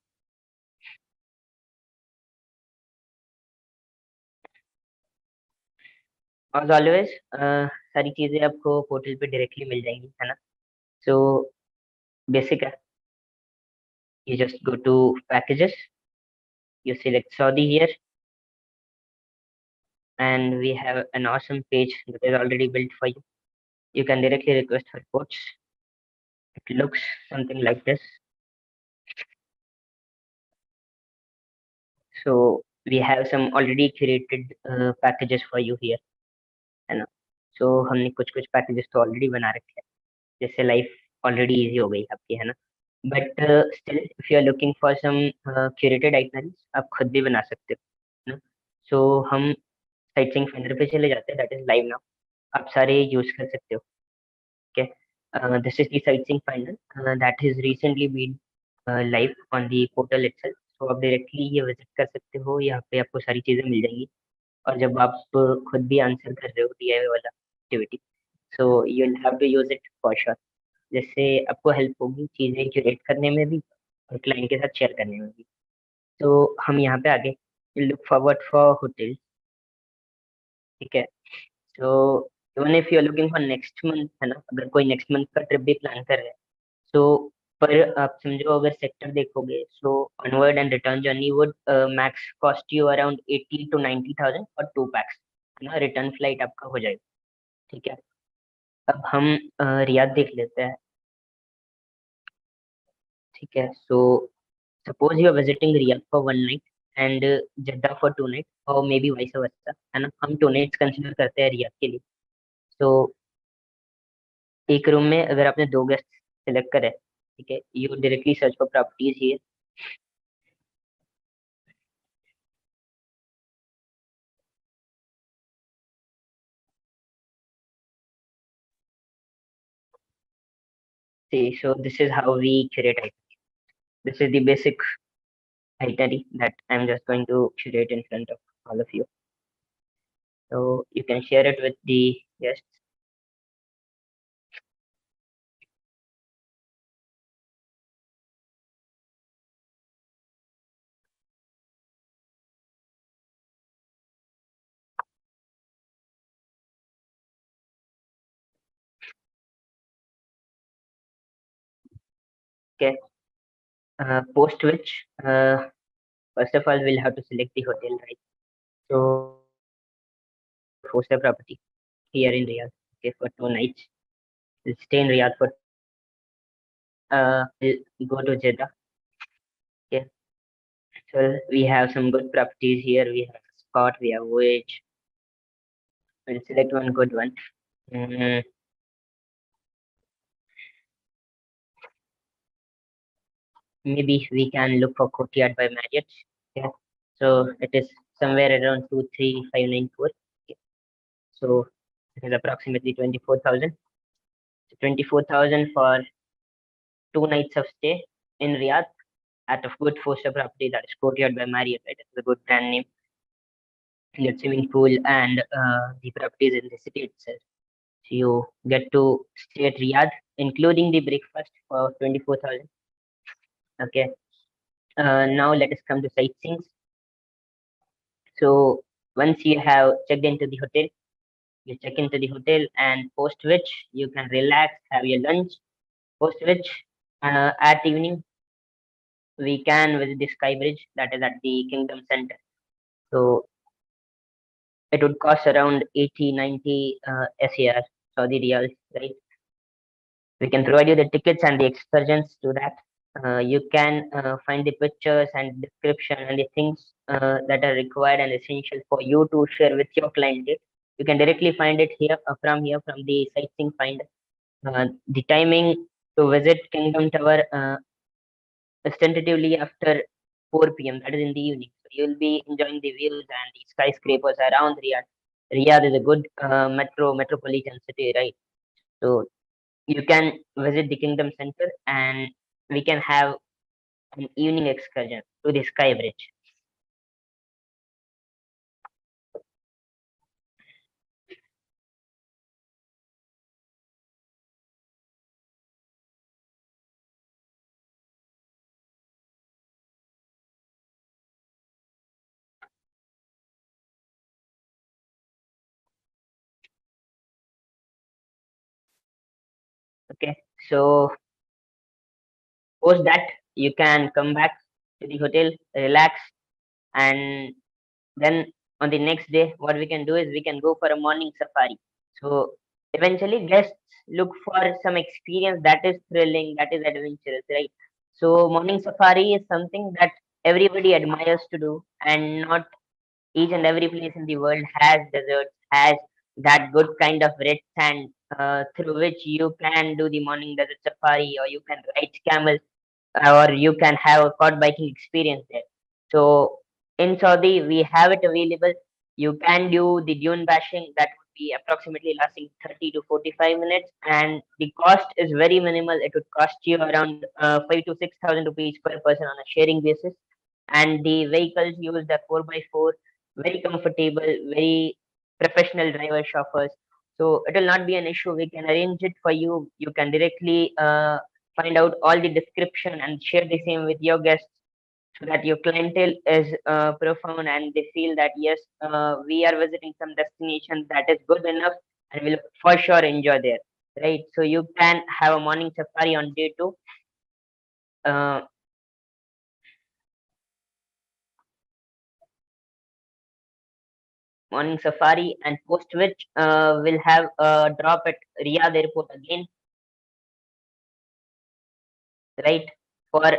as always, सारी चीजें आपको portal पे directly मिल जाएंगी, है ना? So basic है, you just go to packages, you select Saudi here, and we have an awesome page that is already built for you. You can directly request for quotes. It looks something like this. So we have some already curated packages for you here, है ना? So हमने कुछ कुछ packages तो already बना रखे हैं, जैसे life already easy हो गई आपकी, है ना? But still if you are looking for some curated itineraries आप खुद भी बना सकते हो, है ना? So हम साइटसीइंग फाइंडर पे चले जाते हैं, that is live now. आप सारे यूज कर सकते हो. Okay, this is the sightseeing finder that has recently been live on the portal itself. So आप डायरेक्टली ये विजिट कर सकते हो, यहाँ पे आपको सारी चीजें मिल जाएंगी. और जब आप खुद भी आंसर कर रहे हो डीआईवाई वाला activity, so you will have to use it for sure. जिससे आपको हेल्प होगी चीजें क्यूरेट करने में भी और क्लाइंट के साथ शेयर करने में भी. तो हम यहाँ पे आगे लुक फॉरवर्ड फॉर होटल, ठीक है? So even if you are looking for next month, है ना? अगर कोई नेक्स्ट मंथ का ट्रिप भी प्लान कर रहे हैं, सो पर आप समझो अगर सेक्टर देखोगे, so onward and return journey would max cost you around 80 to 90,000 for 2 packs, है ना? रिटर्न फ्लाइट आपका हो जाएगा, ठीक है? अब हम रियाद देख लेते हैं, ठीक है। So suppose you are visiting Riyadh for 1 night and Jeddah for 2 night, और मे बी वाइस वर्सा, है ना। हम 2 नाइट्स कंसिडर करते हैं रियाद के लिए। तो एक रूम में अगर आपने 2 गेस्ट सिलेक्ट करे, ठीक है, you directly search for properties here. See, so this is how we curate itinerary. This is the basic itinerary that I'm just going to curate in front of all of you. So you can share it with the guests. Okay. Post which, first of all, we'll have to select the hotel, right? So, four-star property here in Riyadh, okay, for 2 nights. We'll stay in Riyadh for, we'll go to Jeddah. Okay. So we have some good properties here. We have Scott, we have Voyage. We'll select one good one. Mm, maybe we can look for Courtyard by Marriott. Yeah. So it is somewhere around 23594. Okay. So it is approximately 24,000. 24,000 for 2 nights of stay in Riyadh at a good four-star property that is Courtyard by Marriott. Right? It's a good brand name. The swimming pool and the properties in the city itself. So you get to stay at Riyadh, including the breakfast for 24,000. Okay. Now let us come to sightseeing. So once you have checked into the hotel, you check into the hotel, and post which you can relax, have your lunch. Post which, at evening, we can visit the Sky Bridge that is at the Kingdom Center. So it would cost around 80, 90 SAR, Saudi Riyals, right? We can provide you the tickets and the excursions to that. You can find the pictures and description and the things that are required and essential for you to share with your client. You can directly find it here from the sightseeing finder. The timing to visit Kingdom Tower is tentatively after 4 p.m. That is in the evening. So you'll be enjoying the views and the skyscrapers around Riyadh. Riyadh is a good metropolitan city, right? So you can visit the Kingdom Center, and we can have an evening excursion to the Sky Bridge. Okay, so post that you can come back to the hotel, relax, and then on the next day, what we can do is we can go for a morning safari. So eventually, guests look for some experience that is thrilling, that is adventurous, right? So morning safari is something that everybody admires to do, and not each and every place in the world has deserts, has that good kind of red sand through which you can do the morning desert safari, or you can ride camel, or you can have a quad biking experience there. So in Saudi, we have it available. You can do the dune bashing, that would be approximately lasting 30 to 45 minutes, and the cost is very minimal. It would cost you around 5 to 6,000 rupees per person on a sharing basis. And the vehicles used are 4x4, very comfortable, very professional driver chauffeurs. So it will not be an issue. We can arrange it for you. You can directly find out all the description and share the same with your guests, so that your clientele is profound and they feel that yes, we are visiting some destination that is good enough and will for sure enjoy there, right? So you can have a morning safari on day 2. uh, morning safari, and post which we'll have a drop at Riyadh airport again, right, for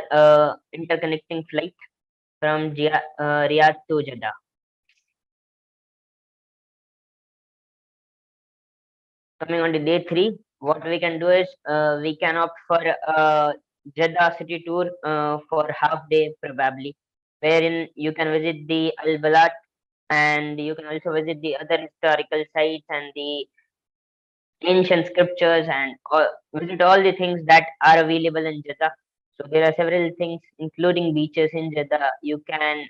interconnecting flight from Riyadh to Jeddah. Coming on to day 3, what we can do is we can opt for Jeddah city tour for half day probably, wherein you can visit the Al Balat, and you can also visit the other historical sites and the ancient scriptures, and visit all the things that are available in Jeddah. So there are several things, including beaches in Jeddah. You can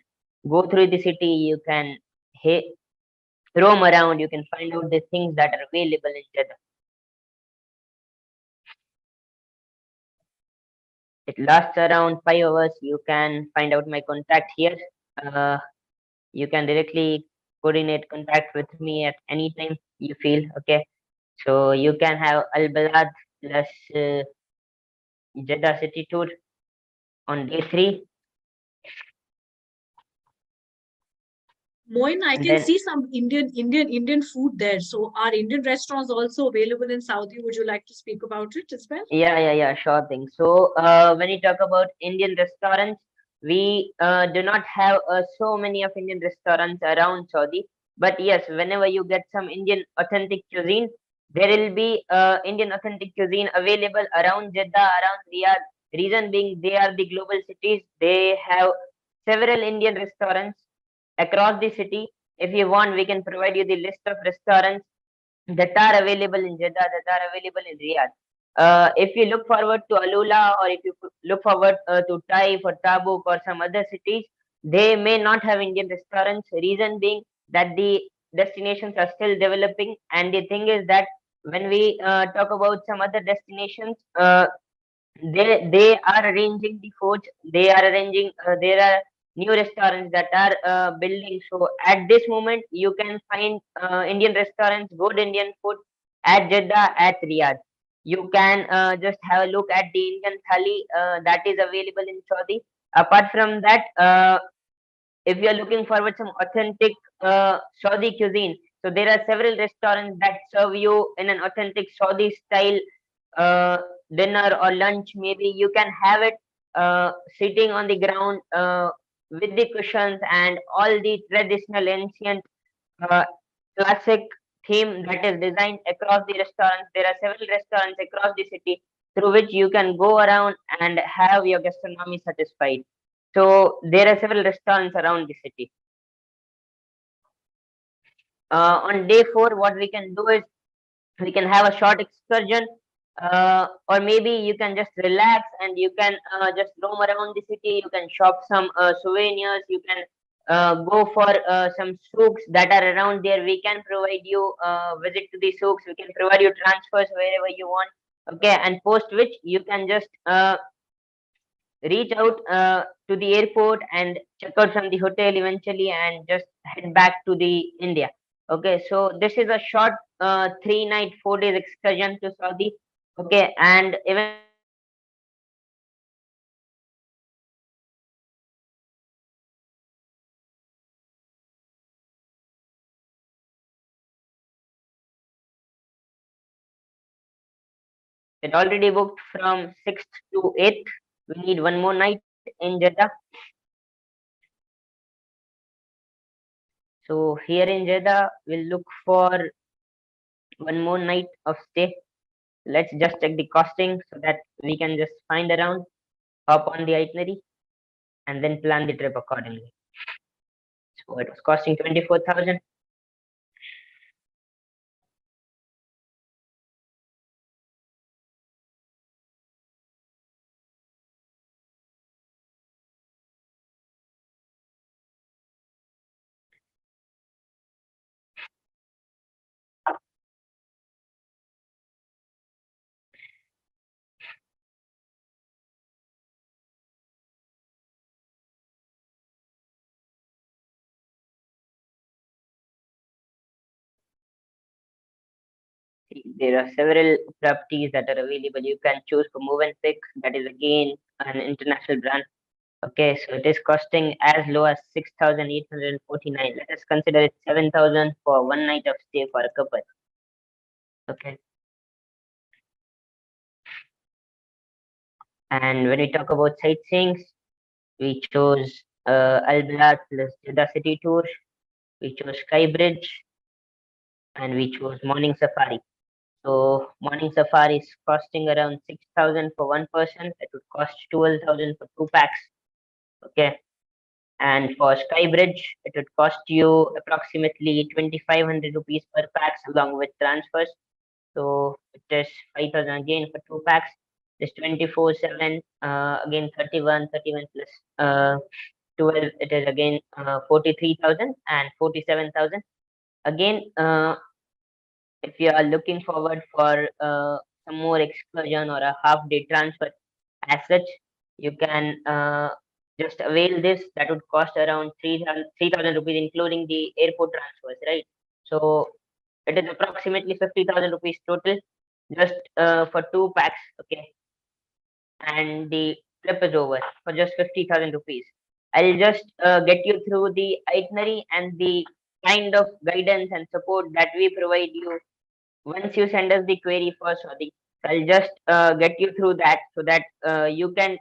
go through the city, you can roam around, you can find out the things that are available in Jeddah. It lasts around 5 hours. You can find out my contact here. Uh, you can directly coordinate contact with me at any time you feel. Okay. So you can have Al Balad plus Jeddah City Tour on day 3. Moin, I And can then, see some Indian food there. So are Indian restaurants also available in Saudi? Would you like to speak about it as well? yeah, sure thing. So when you talk about Indian restaurants, we do not have so many of Indian restaurants around Saudi. But yes, whenever you get some Indian authentic cuisine, there will be Indian authentic cuisine available around Jeddah, around Riyadh. Reason being, they are the global cities. They have several Indian restaurants across the city. If you want, we can provide you the list of restaurants that are available in Jeddah, that are available in Riyadh. If you look forward to Alula, or if you look forward to Taif or Tabuk or some other cities, they may not have Indian restaurants. Reason being that the destinations are still developing, and the thing is that when we talk about some other destinations, they are arranging the foods. They are arranging. There are new restaurants that are building. So at this moment, you can find Indian restaurants, good Indian food at Jeddah, at Riyadh. You can just have a look at the Indian thali that is available in Saudi. Apart from that, if you are looking forward some authentic Saudi cuisine, so there are several restaurants that serve you in an authentic Saudi style uh, dinner or lunch. Maybe you can have it sitting on the ground with the cushions and all the traditional ancient uh, classic theme that is designed across the restaurants. There are several restaurants across the city through which you can go around and have your gastronomy satisfied. So there are several restaurants around the city. On day 4, what we can do is we can have a short excursion, or maybe you can just relax and you can just roam around the city. You can shop some souvenirs. You can go for some souks that are around there. We can provide you visit to the souks. We can provide you transfers wherever you want. Okay, and post which you can just reach out to the airport and check out from the hotel eventually, and just head back to the India. Okay, so this is a short 3 night 4 days excursion to Saudi. Okay, and even it already booked from 6th to 8th. We need one more night in Jeddah. So here in Jeddah, we'll look for one more night of stay. Let's just check the costing so that we can just find around, hop on the itinerary, and then plan the trip accordingly. So it was costing 24,000. There are several properties that are available. You can choose for Move and Fix, that is again an international brand. Okay, so it is costing as low as 6,849. Let us consider it 7,000 for one night of stay for a couple. Okay. And when we talk about sightseeing, we chose Al Balad plus Jeddah City Tour. We chose Sky Bridge, and we chose Morning Safari. So morning safari is costing around 6,000 for one person. It would cost 12,000 for two packs. Okay. And for Sky Bridge, it would cost you approximately 2,500 rupees per packs along with transfers. So it is 5,000 again for two packs. This 24/7, again 31 plus 12, it is again 43,000 and 47,000. Again, if you are looking forward for some more excursion or a half day transfer as such, you can just avail this. That would cost around 3,000 rupees, including the airport transfers, right? So it is approximately 50,000 rupees total just for two packs. Okay. And the trip is over for just 50,000 rupees. I'll just get you through the itinerary and the kind of guidance and support that we provide you once you send us the query first, Swati. I'll just get you through that so that you can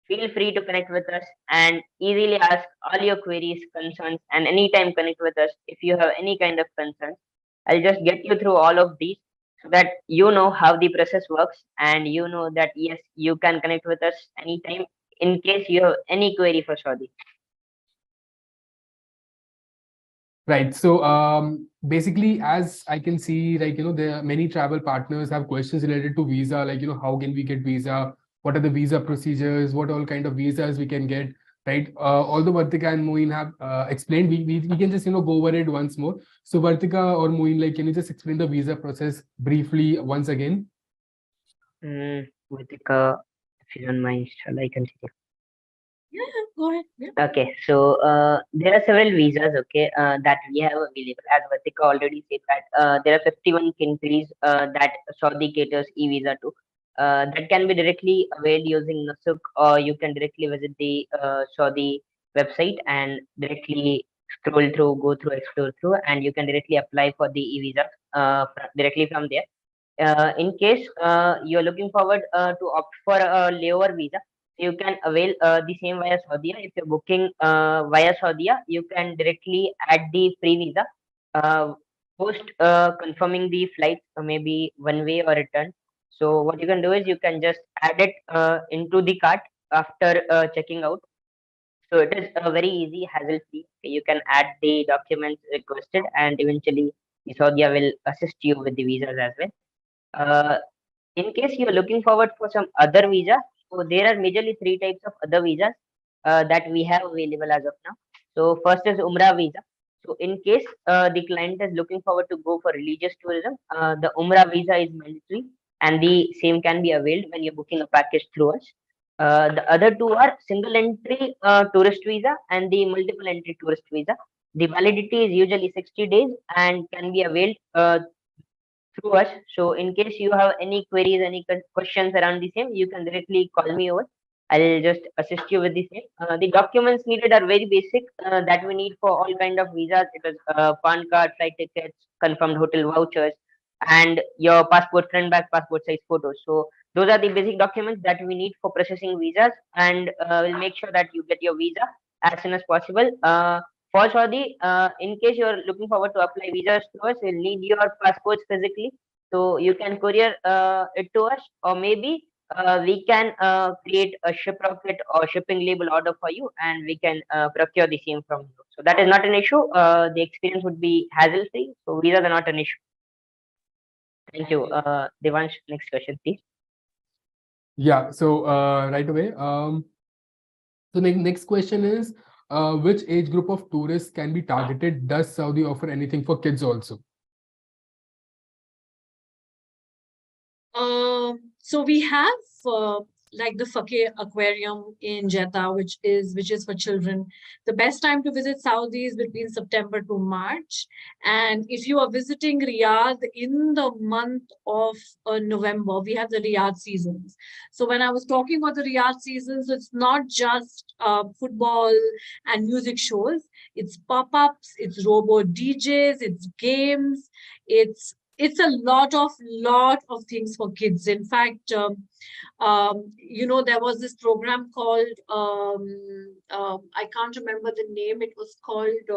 feel free to connect with us and easily ask all your queries, concerns, and anytime connect with us if you have any kind of concerns. I'll just get you through all of these so that you know how the process works and you know that yes, you can connect with us anytime in case you have any query for Swati. Right. So basically, as I can see, like, there are many travel partners have questions related to visa, like, how can we get visa? What are the visa procedures? What all kind of visas we can get? Right. Although Vartika and Moin have explained, we can just, go over it once more. So Vartika or Moin, like, can you just explain the visa process briefly once again? Vitika, if you don't mind, shall I continue? Yeah, go ahead. Yeah. Okay, so there are several visas, okay, that we have available. As Vatika already said that there are 51 countries that Saudi caters e-visa to. That can be directly availed using Nusuk, or you can directly visit the Saudi website and directly scroll through, go through, explore through, and you can directly apply for the e-visa directly from there. In case you're looking forward to opt for a layover visa, you can avail the same via Saudia. If you're booking via Saudia, you can directly add the free visa. Post confirming the flight, maybe one way or return. So what you can do is you can just add it into the cart after checking out. So it is very easy, hassle free. You can add the documents requested, and eventually the Saudia will assist you with the visas as well. Uh, in case you're looking forward for some other visa, so there are majorly three types of other visas that we have available as of now. So first is Umrah visa. So in case the client is looking forward to go for religious tourism, the Umrah visa is mandatory and the same can be availed when you're booking a package through us. The other two are single entry tourist visa and the multiple entry tourist visa. The validity is usually 60 days and can be availed through us. So in case you have any queries, any questions around the same, you can directly call me over. I'll just assist you with the same. The documents needed are very basic that we need for all kind of visas. It is PAN card, flight tickets, confirmed hotel vouchers, and your passport front back passport size photos. So those are the basic documents that we need for processing visas, and we'll make sure that you get your visa as soon as possible. For Saudi, in case you're looking forward to apply visas to us, we'll need your passports physically. So you can courier it to us, or maybe we can create a ship rocket or shipping label order for you, and we can procure the same from you. So that is not an issue. The experience would be hassle free. So visas are not an issue. Thank you. Devansh, next question, please. Yeah. So right away. So next question is, which age group of tourists can be targeted? Does Saudi offer anything for kids also? So we have like the Fakir Aquarium in Jeddah, which is for children. The best time to visit Saudi is between September to March. And if you are visiting Riyadh in the month of November, we have the Riyadh seasons. So when I was talking about the Riyadh seasons, it's not just football and music shows. It's pop-ups, it's robo DJs, it's games, it's a lot of things for kids. In fact, there was this program called I can't remember the name. It was called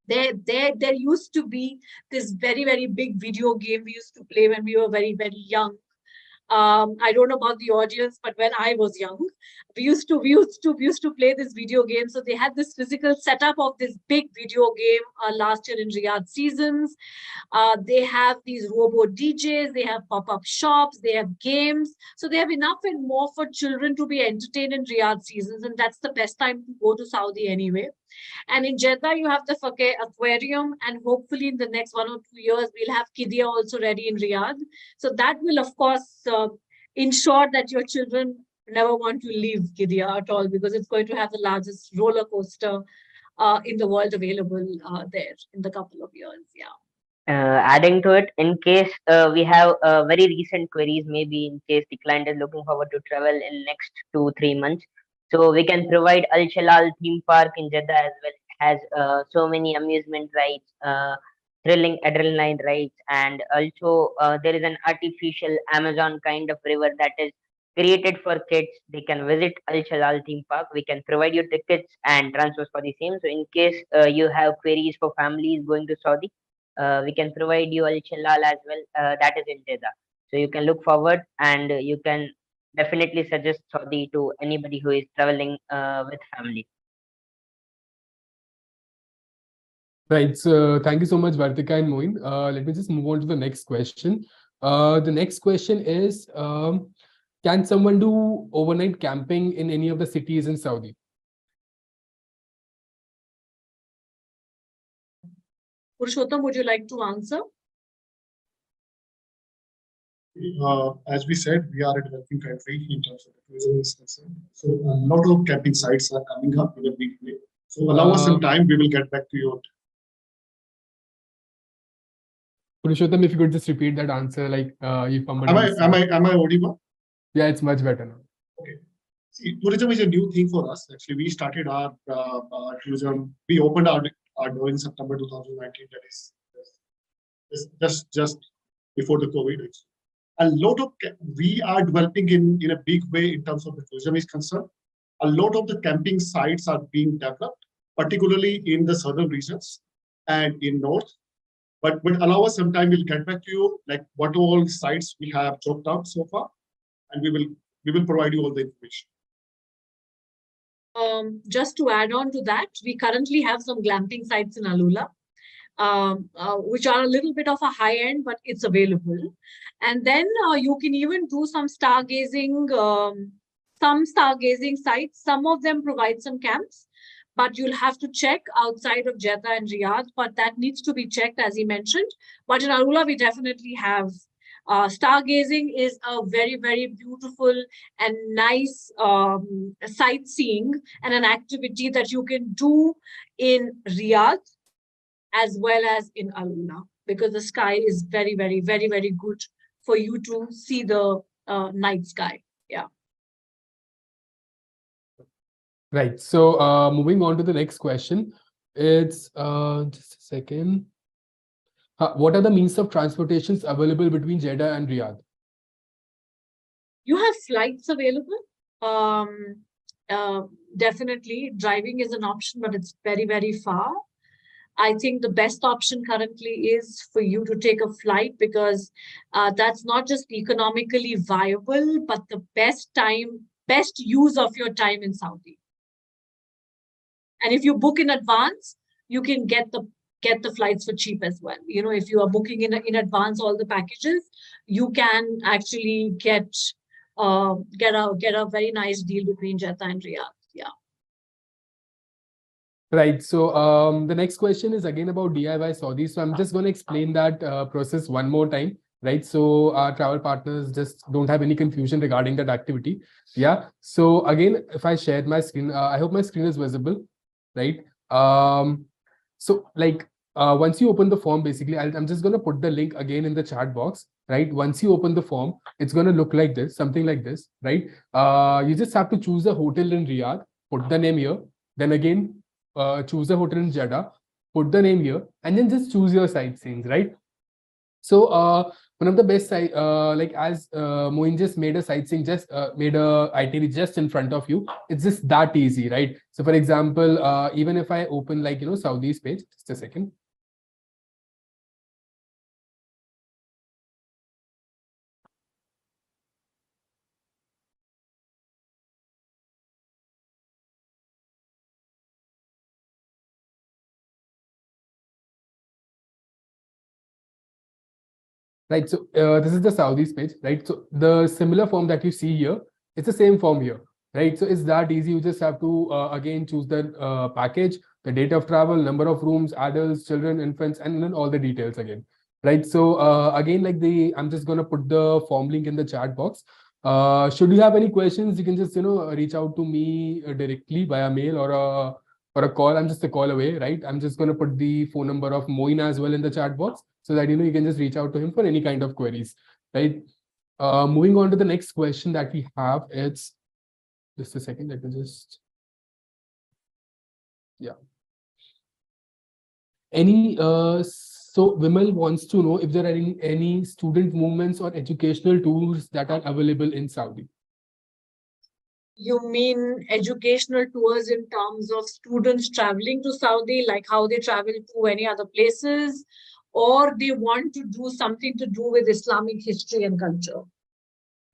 there used to be this very, very big video game we used to play when we were very, very young. I don't know about the audience, but when I was young, we used to play this video game. So they had this physical setup of this big video game last year in Riyadh seasons. They have these robo DJs, they have pop-up shops, they have games. So they have enough and more for children to be entertained in Riyadh seasons, and that's the best time to go to Saudi anyway. And in Jeddah, you have the Fakir Aquarium, and hopefully in the next 1 or 2 years, we'll have Qiddiya also ready in Riyadh. So that will, of course, ensure that your children never want to leave Qiddiya at all, because it's going to have the largest roller coaster in the world available there in the couple of years. Yeah. Adding to it, in case we have very recent queries, maybe in case the client is looking forward to travel in next 2-3 months, so we can provide Al Shalal theme park in Jeddah as well. It has so many amusement rides, thrilling adrenaline rides, and also there is an artificial Amazon kind of river that is created for kids. They can visit Al Shalal theme park. We can provide you tickets and transfers for the same. So in case you have queries for families going to Saudi, we can provide you Al Shalal as well. That is in Jeddah. So you can look forward, and you can definitely suggest Saudi to anybody who is traveling with family. Right. So thank you so much, Vartika and Moin. Let me just move on to the next question. The next question is, can someone do overnight camping in any of the cities in Saudi? Purushottam, would you like to answer? As we said, we are a developing country in terms of the tourism is concerned. So a lot of camping sites are coming up in a big way. So allow us some time, we will get back to you. Purushottam, if you could just repeat that answer, like if Am I audible? Yeah, it's much better now. Okay. See, tourism is a new thing for us. Actually, we started our tourism. We opened our door in September 2019. That is just before the COVID. A lot of we are developing in a big way in terms of the tourism is concerned. A lot of the camping sites are being developed, particularly in the southern regions and in north. But allow us some time. We'll get back to you, like what all sites we have chalked out so far, and we will provide you all the information. Just to add on to that, we currently have some glamping sites in Alula, which are a little bit of a high end, but it's available. And then you can even do some stargazing sites. Some of them provide some camps, but you'll have to check outside of Jeddah and Riyadh, but that needs to be checked, as he mentioned. But in Alula, we definitely have. Stargazing is a very, very beautiful and nice sightseeing and an activity that you can do in Riyadh as well as in Alula, because the sky is very, very, very, very good for you to see the night sky. Yeah. Right. So moving on to the next question. It's just a second. What are the means of transportations available between Jeddah and Riyadh? You have flights available. Definitely, driving is an option, but it's very, very far. I think the best option currently is for you to take a flight, because that's not just economically viable, but the best use of your time in Saudi. And if you book in advance, you can get the flights for cheap as well. You know, if you are booking in advance all the packages, you can actually get a very nice deal between Jeddah and Riyadh. Yeah. Right. So the next question is again about DIY Saudi. So I'm just going to explain that process one more time. right? So our travel partners just don't have any confusion regarding that activity. Yeah. So again, if I shared my screen, I hope my screen is visible, right? So like once you open the form, basically, I'm just gonna put the link again in the chat box, right? Once you open the form, it's gonna look like this, something like this, right? You just have to choose a hotel in Riyadh, put the name here, then again choose a hotel in Jeddah, put the name here, and then just choose your sightseeing, right? So one of the best site, like as Moin just made a sightseeing, just made a itinerary just in front of you. It's just that easy, right? So for example, even if I open like, Saudi's page, just a second. Right, so this is the Saudi's page, right? So the similar form that you see here, it's the same form here, right? So it's that easy. You just have to again choose the package, the date of travel, number of rooms, adults, children, infants, and then all the details again, right? So again, like I'm just gonna put the form link in the chat box. Should you have any questions, you can just reach out to me directly via mail or a call. I'm just a call away, right? I'm just gonna put the phone number of Moin as well in the chat box, so that you can just reach out to him for any kind of queries, right? Moving on to the next question that we have, it's just a second, let me just, yeah. So Vimal wants to know if there are any student movements or educational tours that are available in Saudi. You mean educational tours in terms of students traveling to Saudi, like how they travel to any other places, or they want to do something to do with Islamic history and culture?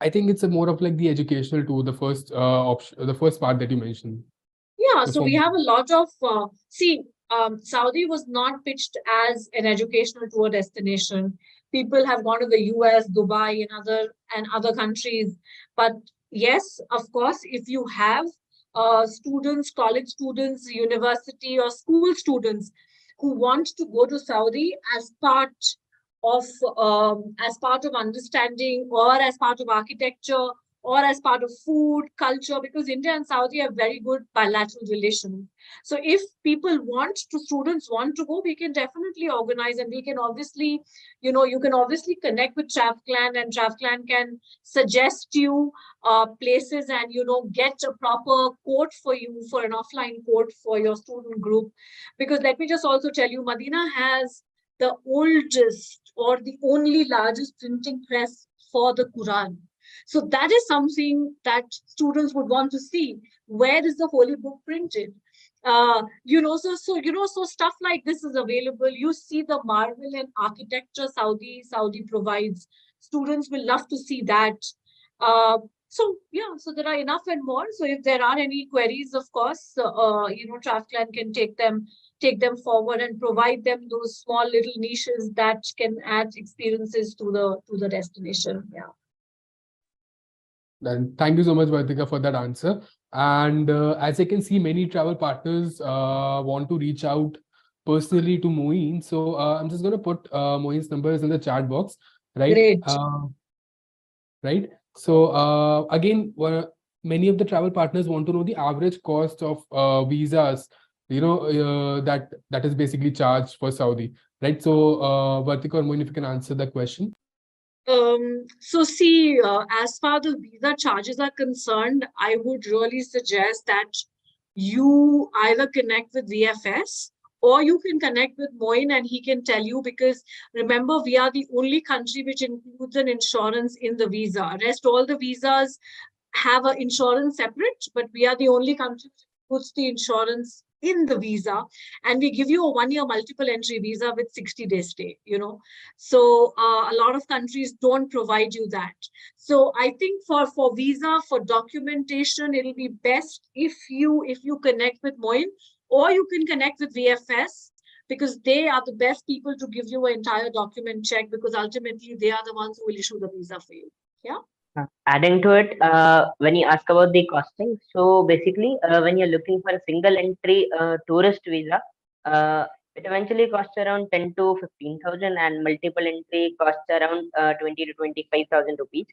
I think it's a more of like the educational tour, the first option, the first part that you mentioned. Yeah, The so we form. have a lot of, Saudi was not pitched as an educational tour destination. People have gone to the US, Dubai, and other countries. But yes, of course, if you have students, college students, university or school students who want to go to Saudi of as part of understanding or as part of architecture or as part of food, culture, because India and Saudi have very good bilateral relations. So if students want to go, we can definitely organize, and we can obviously, you can obviously connect with TravClan, and TravClan can suggest you places and, get a proper quote for you, for an offline quote for your student group. Because let me just also tell you, Medina has the oldest or the only largest printing press for the Quran. So that is something that students would want to see. Where is the holy book printed? So stuff like this is available. You see the marvel and architecture Saudi provides. Students will love to see that. So there are enough and more. So if there are any queries, of course, TravClan can take them forward and provide them those small little niches that can add experiences to the destination. Yeah. And thank you so much, Vartika, for that answer. And as I can see, many travel partners want to reach out personally to Moin. So I'm just going to put Moin's numbers in the chat box, right? Great. Right. So again, many of the travel partners want to know the average cost of visas, that is basically charged for Saudi, right? So Vartika or Moin, if you can answer that question. As far the visa charges are concerned, I would really suggest that you either connect with VFS or you can connect with Moin and he can tell you, because remember, we are the only country which includes an insurance in the visa. Rest all the visas have an insurance separate, but we are the only country which puts the insurance in the visa, and we give you a 1-year multiple entry visa with 60-day stay. So a lot of countries don't provide you that. So I think for visa, for documentation, it'll be best if you connect with Moin, or you can connect with VFS, because they are the best people to give you an entire document check, because ultimately they are the ones who will issue the visa for you. Yeah. Adding to it, when you ask about the costing, so basically, when you're looking for a single entry tourist visa, It eventually costs around 10 to 15,000, and multiple entry costs around 20 to 25,000 rupees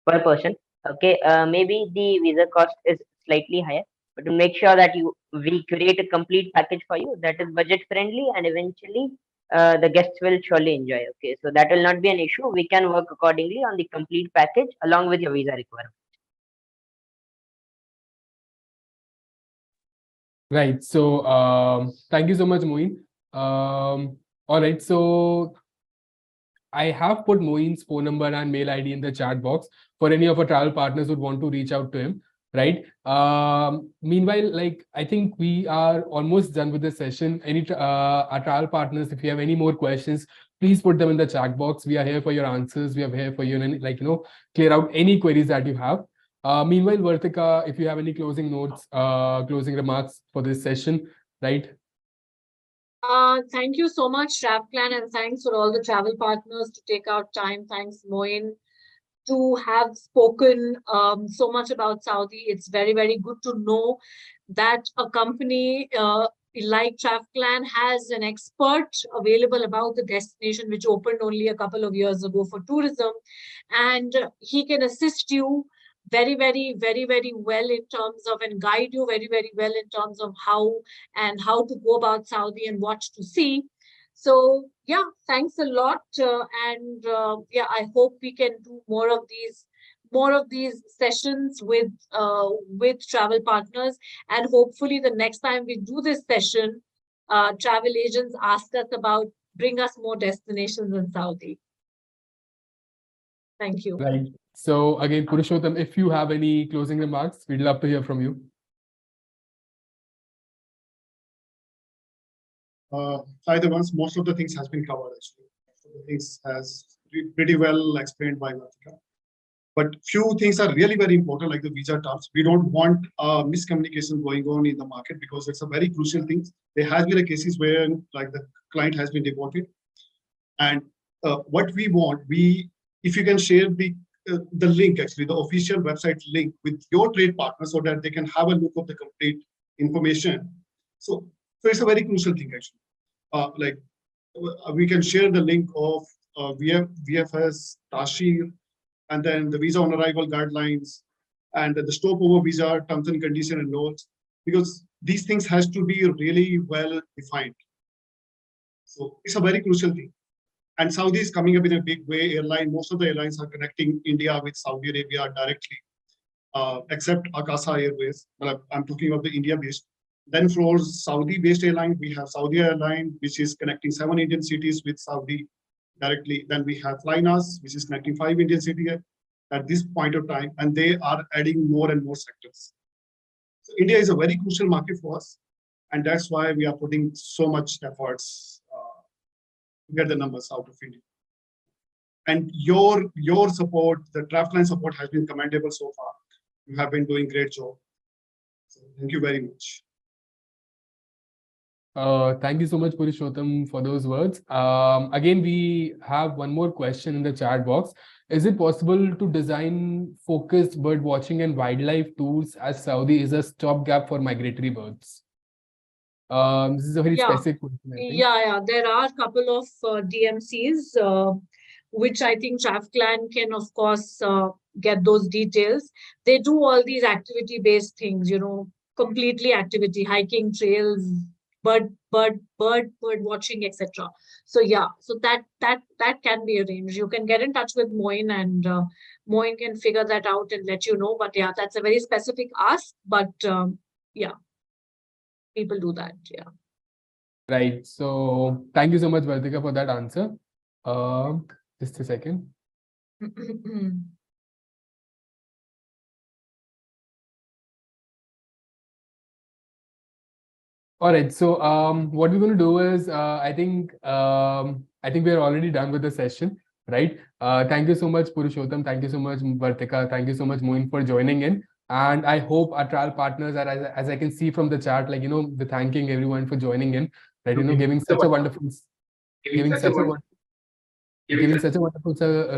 per person. Okay, maybe the visa cost is slightly higher, but to make sure that we create a complete package for you that is budget friendly, and eventually the guests will surely enjoy. Okay, so that will not be an issue. We can work accordingly on the complete package along with your visa requirement. Right. So thank you so much, Moin. All right. So I have put Moin's phone number and mail ID in the chat box for any of our travel partners who want to reach out to him. Right. Meanwhile, like I think we are almost done with the session. Our travel partners, if you have any more questions, please put them in the chat box. We are here for your answers. We are here for you, and like clear out any queries that you have. Meanwhile, Vartika, if you have any closing notes, closing remarks for this session, right? Thank you so much, TravPlan, and thanks for all the travel partners to take out time. Thanks, Moin, to have spoken so much about Saudi. It's very, very good to know that a company like TravPlan has an expert available about the destination, which opened only a couple of years ago for tourism. And he can assist you very, very, very, very well in terms of, and guide you very, very well in terms of how to go about Saudi and what to see. So yeah, thanks a lot, and yeah, I hope we can do more of these sessions with travel partners, and hopefully the next time we do this session, travel agents ask us about bring us more destinations in Saudi. Thank you. Right. So again, Purushottam, if you have any closing remarks, we'd love to hear from you. Either ones, most of the things has been covered actually. Most of the things has pretty well explained by Vartika. But few things are really very important, like the visa terms. We don't want miscommunication going on in the market because it's a very crucial thing. There has been cases where like the client has been deported, and what we want, if you can share the link, actually the official website link with your trade partner so that they can have a look of the complete information. So it's a very crucial thing actually. Like we can share the link of VFS, Tashir, and then the visa on arrival guidelines, and the stopover visa terms and conditions and laws, because these things has to be really well defined. So it's a very crucial thing. And Saudi is coming up in a big way. Most of the airlines are connecting India with Saudi Arabia directly, except Akasa Airways. But I'm talking about the India-based. Then for Saudi-based airline, we have Saudi Airline, which is connecting 7 Indian cities with Saudi directly. Then we have Flynas, which is connecting 5 Indian cities at this point of time, and they are adding more and more sectors. So India is a very crucial market for us, and that's why we are putting so much efforts to get the numbers out of India. And your support, the TravPlan support, has been commendable so far. You have been doing a great job. So thank you very much. Thank you so much, Purushottam, for those words. Again, we have one more question in the chat box. Is it possible to design focused bird watching and wildlife tours, as Saudi is a stopgap for migratory birds? This is a very specific question, I think. Yeah. There are a couple of DMCs, which I think TravPlan can, of course, get those details. They do all these activity-based things, completely activity, hiking trails, bird watching, etc. So yeah, so that can be arranged. You can get in touch with Moin, and Moin can figure that out and let you know. But yeah, that's a very specific ask. But yeah, people do that. Yeah. Right. So thank you so much, Vartika, for that answer. Just a second. All right. So what we're going to do is, I think we're already done with the session, right? Thank you so much, Purushottam. Thank you so much, Vartika. Thank you so much, Moin, for joining in. And I hope our travel partners are, as I can see from the chat, like, the thanking everyone for joining in, right? Giving such a wonderful,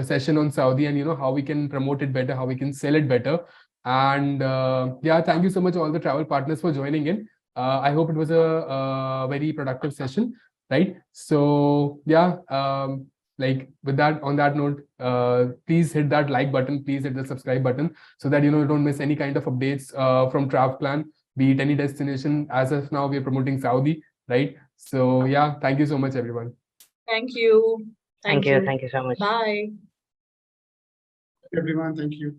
session on Saudi, and how we can promote it better, how we can sell it better. And yeah, thank you so much, all the travel partners, for joining in. I hope it was a very productive session. right? So yeah, like with that, on that note, please hit that like button, please hit the subscribe button, so that you don't miss any kind of updates from TravPlan, be it any destination. As of now, we are promoting Saudi, right? So yeah, thank you so much, everyone. Thank you. Thank you so much. Bye. Everyone, thank you.